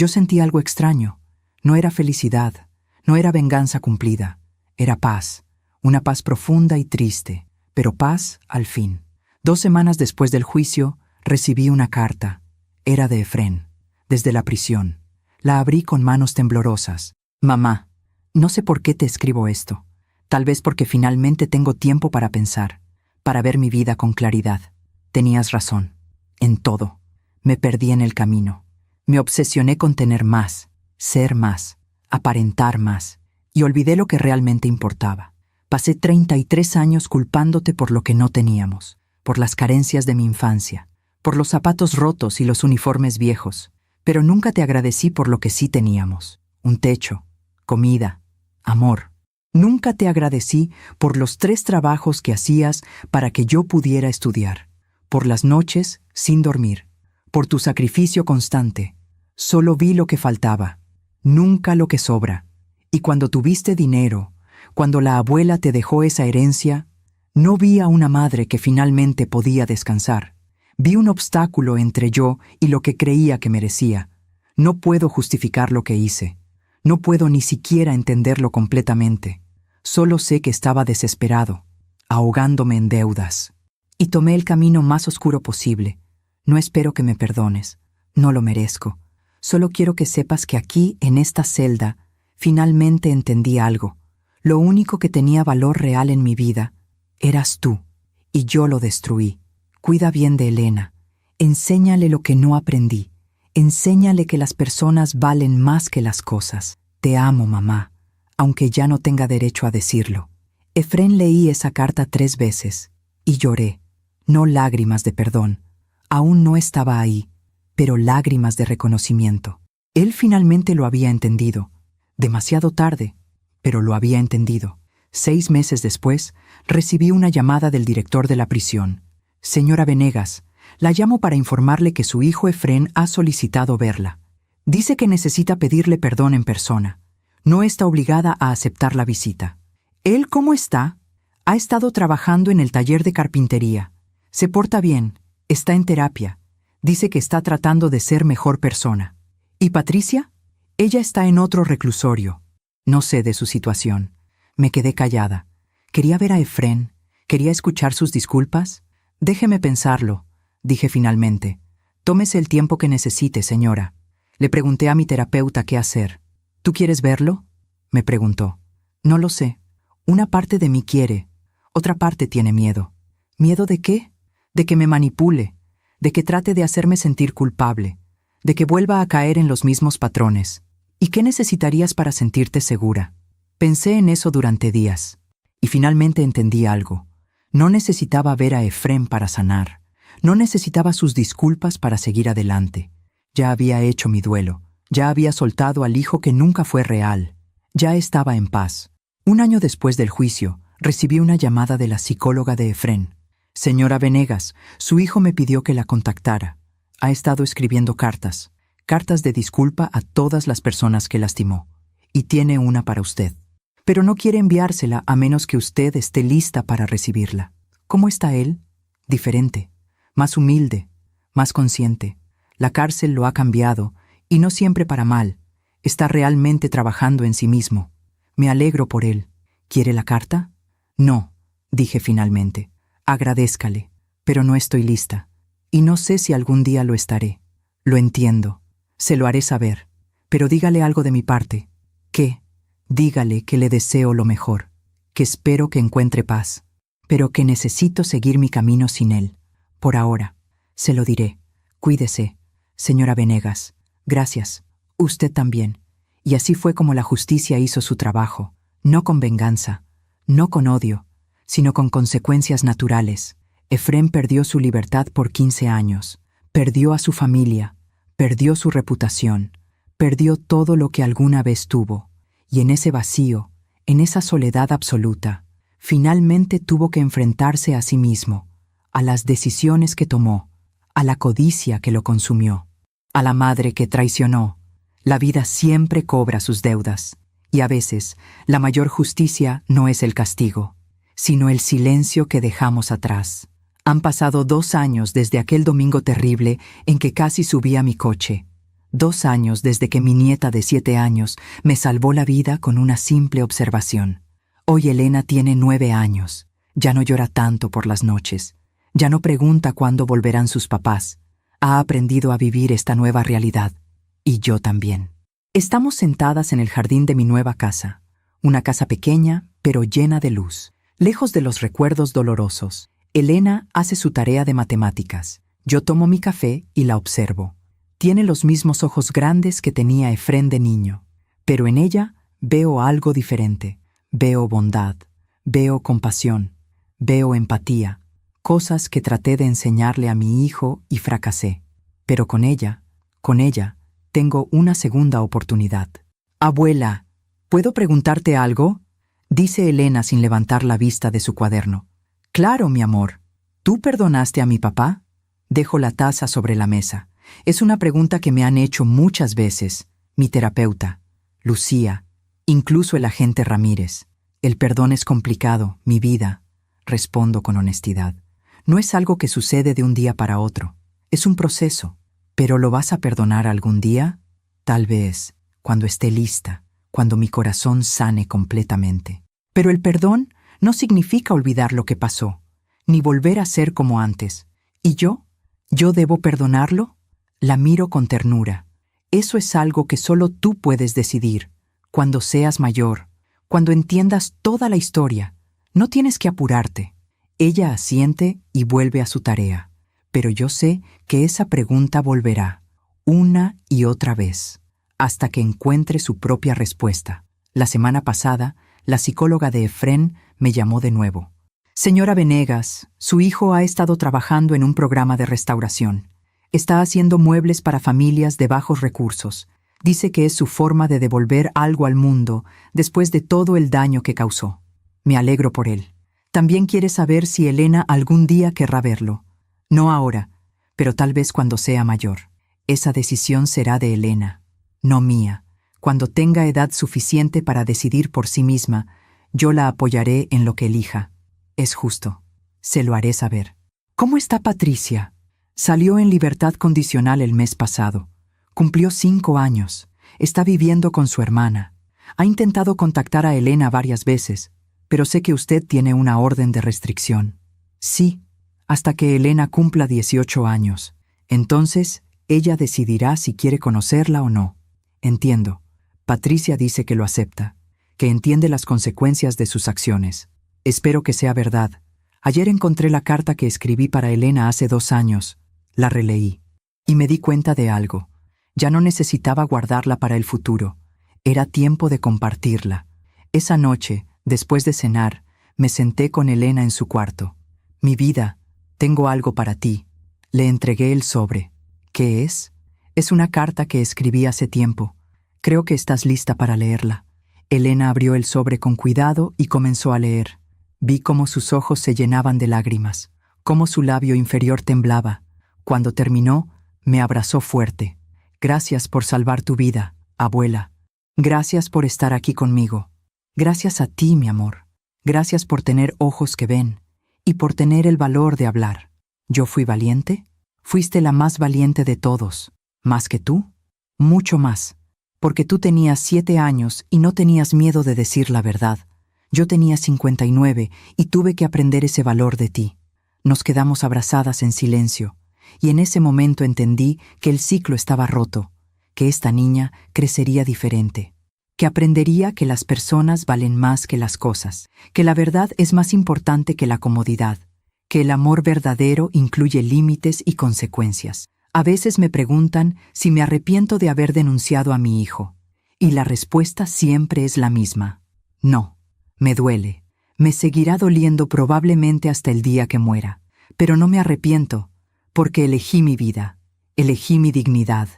sentí algo extraño. No era felicidad, no era venganza cumplida. Era paz, una paz profunda y triste, pero paz al fin. 2 semanas después del juicio, recibí una carta. Era de Efrén, desde la prisión. La abrí con manos temblorosas. Mamá, no sé por qué te escribo esto. Tal vez porque finalmente tengo tiempo para pensar, para ver mi vida con claridad. Tenías razón. En todo. Me perdí en el camino. Me obsesioné con tener más, ser más, aparentar más, y olvidé lo que realmente importaba. Pasé 33 años culpándote por lo que no teníamos, por las carencias de mi infancia, por los zapatos rotos y los uniformes viejos, pero nunca te agradecí por lo que sí teníamos. Un techo, comida, amor. Nunca te agradecí por los 3 trabajos que hacías para que yo pudiera estudiar, por las noches sin dormir, por tu sacrificio constante. Solo vi lo que faltaba, nunca lo que sobra. Y cuando tuviste dinero, cuando la abuela te dejó esa herencia, no vi a una madre que finalmente podía descansar. Vi un obstáculo entre yo y lo que creía que merecía. No puedo justificar lo que hice. No puedo ni siquiera entenderlo completamente. Solo sé que estaba desesperado, ahogándome en deudas. Y tomé el camino más oscuro posible. No espero que me perdones. No lo merezco. Solo quiero que sepas que aquí, en esta celda, finalmente entendí algo. Lo único que tenía valor real en mi vida eras tú, y yo lo destruí. Cuida bien de Elena. Enséñale lo que no aprendí. Enséñale que las personas valen más que las cosas. Te amo, mamá, aunque ya no tenga derecho a decirlo. Efrén, leí esa carta 3 veces, y lloré. No lágrimas de perdón. Aún no estaba ahí, pero lágrimas de reconocimiento. Él finalmente lo había entendido. Demasiado tarde, pero lo había entendido. 6 meses después, recibí una llamada del director de la prisión. Señora Venegas, la llamo para informarle que su hijo Efrén ha solicitado verla. Dice que necesita pedirle perdón en persona. No está obligada a aceptar la visita. ¿Él cómo está? Ha estado trabajando en el taller de carpintería. Se porta bien, está en terapia. Dice que está tratando de ser mejor persona. ¿Y Patricia? Ella está en otro reclusorio. No sé de su situación. Me quedé callada. Quería ver a Efrén, ¿Quería escuchar sus disculpas? Déjeme pensarlo, dije finalmente. Tómese el tiempo que necesite, señora. Le pregunté a mi terapeuta qué hacer. ¿Tú quieres verlo?, me preguntó. No lo sé. Una parte de mí quiere, otra parte tiene miedo. ¿Miedo de qué? De que me manipule, de que trate de hacerme sentir culpable, de que vuelva a caer en los mismos patrones. ¿Y qué necesitarías para sentirte segura? Pensé en eso durante días, y finalmente entendí algo. No necesitaba ver a Efrén para sanar. No necesitaba sus disculpas para seguir adelante. Ya había hecho mi duelo. Ya había soltado al hijo que nunca fue real. Ya estaba en paz. Un año después del juicio, recibí una llamada de la psicóloga de Efrén. Señora Venegas, su hijo me pidió que la contactara. Ha estado escribiendo cartas de disculpa a todas las personas que lastimó. Y tiene una para usted. Pero no quiere enviársela a menos que usted esté lista para recibirla. ¿Cómo está él? Diferente, más humilde, más consciente. La cárcel lo ha cambiado, y no siempre para mal. Está realmente trabajando en sí mismo. Me alegro por él. ¿Quiere la carta? No, dije finalmente. Agradézcale, pero no estoy lista. Y no sé si algún día lo estaré. Lo entiendo. Se lo haré saber. Pero dígale algo de mi parte. ¿Qué? Dígale que le deseo lo mejor, que espero que encuentre paz, pero que necesito seguir mi camino sin él. Por ahora. Se lo diré. Cuídese, señora Venegas. Gracias. Usted también. Y así fue como la justicia hizo su trabajo, no con venganza, no con odio, sino con consecuencias naturales. Efrén perdió su libertad por 15 años, perdió a su familia, perdió su reputación, perdió todo lo que alguna vez tuvo. Y en ese vacío, en esa soledad absoluta, finalmente tuvo que enfrentarse a sí mismo, a las decisiones que tomó, a la codicia que lo consumió, a la madre que traicionó. La vida siempre cobra sus deudas, y a veces la mayor justicia no es el castigo, sino el silencio que dejamos atrás. Han pasado 2 años desde aquel domingo terrible en que casi subí a mi coche. 2 años desde que mi nieta de 7 años me salvó la vida con una simple observación. Hoy Elena tiene 9 años. Ya no llora tanto por las noches. Ya no pregunta cuándo volverán sus papás. Ha aprendido a vivir esta nueva realidad. Y yo también. Estamos sentadas en el jardín de mi nueva casa. Una casa pequeña, pero llena de luz. Lejos de los recuerdos dolorosos. Elena hace su tarea de matemáticas. Yo tomo mi café y la observo. Tiene los mismos ojos grandes que tenía Efrén de niño, pero en ella veo algo diferente. Veo bondad, veo compasión, veo empatía, cosas que traté de enseñarle a mi hijo y fracasé. Pero con ella, tengo una segunda oportunidad. Abuela, ¿puedo preguntarte algo?, dice Elena sin levantar la vista de su cuaderno. Claro, mi amor. ¿Tú perdonaste a mi papá? Dejo la taza sobre la mesa. Es una pregunta que me han hecho muchas veces, mi terapeuta, Lucía, incluso el agente Ramírez. El perdón es complicado, mi vida, respondo con honestidad. No es algo que sucede de un día para otro. Es un proceso. ¿Pero lo vas a perdonar algún día? Tal vez, cuando esté lista, cuando mi corazón sane completamente. Pero el perdón no significa olvidar lo que pasó, ni volver a ser como antes. ¿Y yo? ¿Yo debo perdonarlo? La miro con ternura. Eso es algo que solo tú puedes decidir. Cuando seas mayor, cuando entiendas toda la historia, no tienes que apurarte. Ella asiente y vuelve a su tarea. Pero yo sé que esa pregunta volverá, una y otra vez, hasta que encuentre su propia respuesta. La semana pasada, la psicóloga de Efrén me llamó de nuevo. Señora Venegas, su hijo ha estado trabajando en un programa de restauración. Está haciendo muebles para familias de bajos recursos. Dice que es su forma de devolver algo al mundo después de todo el daño que causó. Me alegro por él. También quiere saber si Elena algún día querrá verlo. No ahora, pero tal vez cuando sea mayor. Esa decisión será de Elena, no mía. Cuando tenga edad suficiente para decidir por sí misma, yo la apoyaré en lo que elija. Es justo. Se lo haré saber. ¿Cómo está Patricia? Salió en libertad condicional el mes pasado. Cumplió 5 años. Está viviendo con su hermana. Ha intentado contactar a Elena varias veces, pero sé que usted tiene una orden de restricción. Sí, hasta que Elena cumpla 18 años. Entonces, ella decidirá si quiere conocerla o no. Entiendo. Patricia dice que lo acepta, que entiende las consecuencias de sus acciones. Espero que sea verdad. Ayer encontré la carta que escribí para Elena hace 2 años. La releí. Y me di cuenta de algo. Ya no necesitaba guardarla para el futuro. Era tiempo de compartirla. Esa noche, después de cenar, me senté con Elena en su cuarto. Mi vida, tengo algo para ti. Le entregué el sobre. ¿Qué es? Es una carta que escribí hace tiempo. Creo que estás lista para leerla. Elena abrió el sobre con cuidado y comenzó a leer. Vi cómo sus ojos se llenaban de lágrimas, cómo su labio inferior temblaba. Cuando terminó, me abrazó fuerte. Gracias por salvar tu vida, abuela. Gracias por estar aquí conmigo. Gracias a ti, mi amor. Gracias por tener ojos que ven y por tener el valor de hablar. ¿Yo fui valiente? Fuiste la más valiente de todos. ¿Más que tú? Mucho más. Porque tú tenías 7 años y no tenías miedo de decir la verdad. Yo tenía 59 y tuve que aprender ese valor de ti. Nos quedamos abrazadas en silencio, y en ese momento entendí que el ciclo estaba roto, que esta niña crecería diferente, que aprendería que las personas valen más que las cosas, que la verdad es más importante que la comodidad, que el amor verdadero incluye límites y consecuencias. A veces me preguntan si me arrepiento de haber denunciado a mi hijo, y la respuesta siempre es la misma. No, me duele, me seguirá doliendo probablemente hasta el día que muera, pero no me arrepiento, porque elegí mi vida, elegí mi dignidad,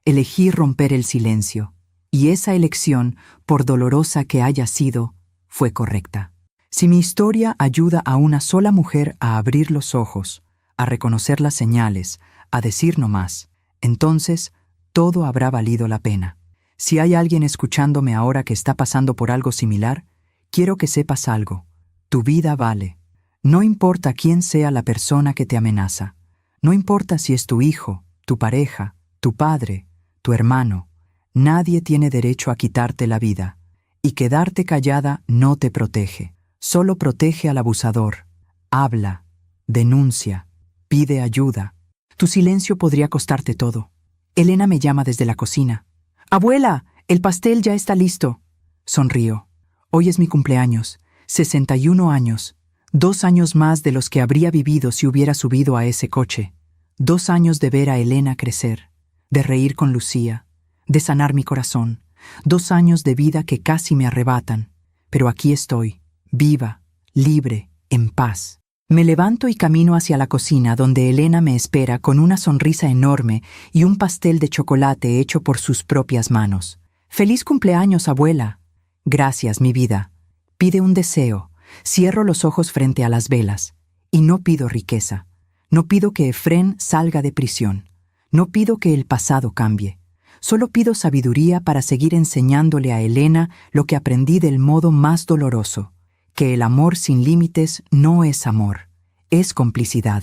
elegí romper el silencio, y esa elección, por dolorosa que haya sido, fue correcta. Si mi historia ayuda a una sola mujer a abrir los ojos, a reconocer las señales, a decir no más, entonces todo habrá valido la pena. Si hay alguien escuchándome ahora que está pasando por algo similar, quiero que sepas algo. Tu vida vale. No importa quién sea la persona que te amenaza. No importa si es tu hijo, tu pareja, tu padre, tu hermano. Nadie tiene derecho a quitarte la vida. Y quedarte callada no te protege. Solo protege al abusador. Habla, denuncia, pide ayuda. Tu silencio podría costarte todo. Elena me llama desde la cocina. «Abuela, el pastel ya está listo». Sonrío. Hoy es mi cumpleaños, 61 años. 2 años más de los que habría vivido si hubiera subido a ese coche. 2 años de ver a Elena crecer, de reír con Lucía, de sanar mi corazón. 2 años de vida que casi me arrebatan. Pero aquí estoy, viva, libre, en paz. Me levanto y camino hacia la cocina donde Elena me espera con una sonrisa enorme y un pastel de chocolate hecho por sus propias manos. «¡Feliz cumpleaños, abuela!». «Gracias, mi vida». Pide un deseo. Cierro los ojos frente a las velas. Y no pido riqueza. No pido que Efrén salga de prisión. No pido que el pasado cambie. Solo pido sabiduría para seguir enseñándole a Elena lo que aprendí del modo más doloroso. Que el amor sin límites no es amor, es complicidad.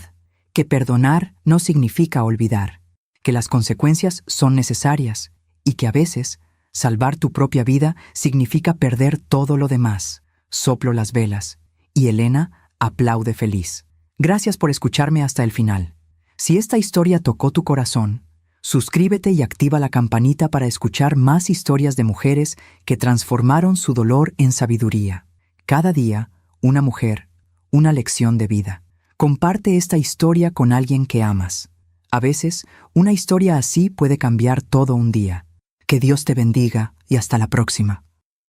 Que perdonar no significa olvidar. Que las consecuencias son necesarias y que a veces salvar tu propia vida significa perder todo lo demás. Soplo las velas y Elena aplaude feliz. Gracias por escucharme hasta el final. Si esta historia tocó tu corazón, suscríbete y activa la campanita para escuchar más historias de mujeres que transformaron su dolor en sabiduría. Cada día, una mujer, una lección de vida. Comparte esta historia con alguien que amas. A veces, una historia así puede cambiar todo un día. Que Dios te bendiga y hasta la próxima.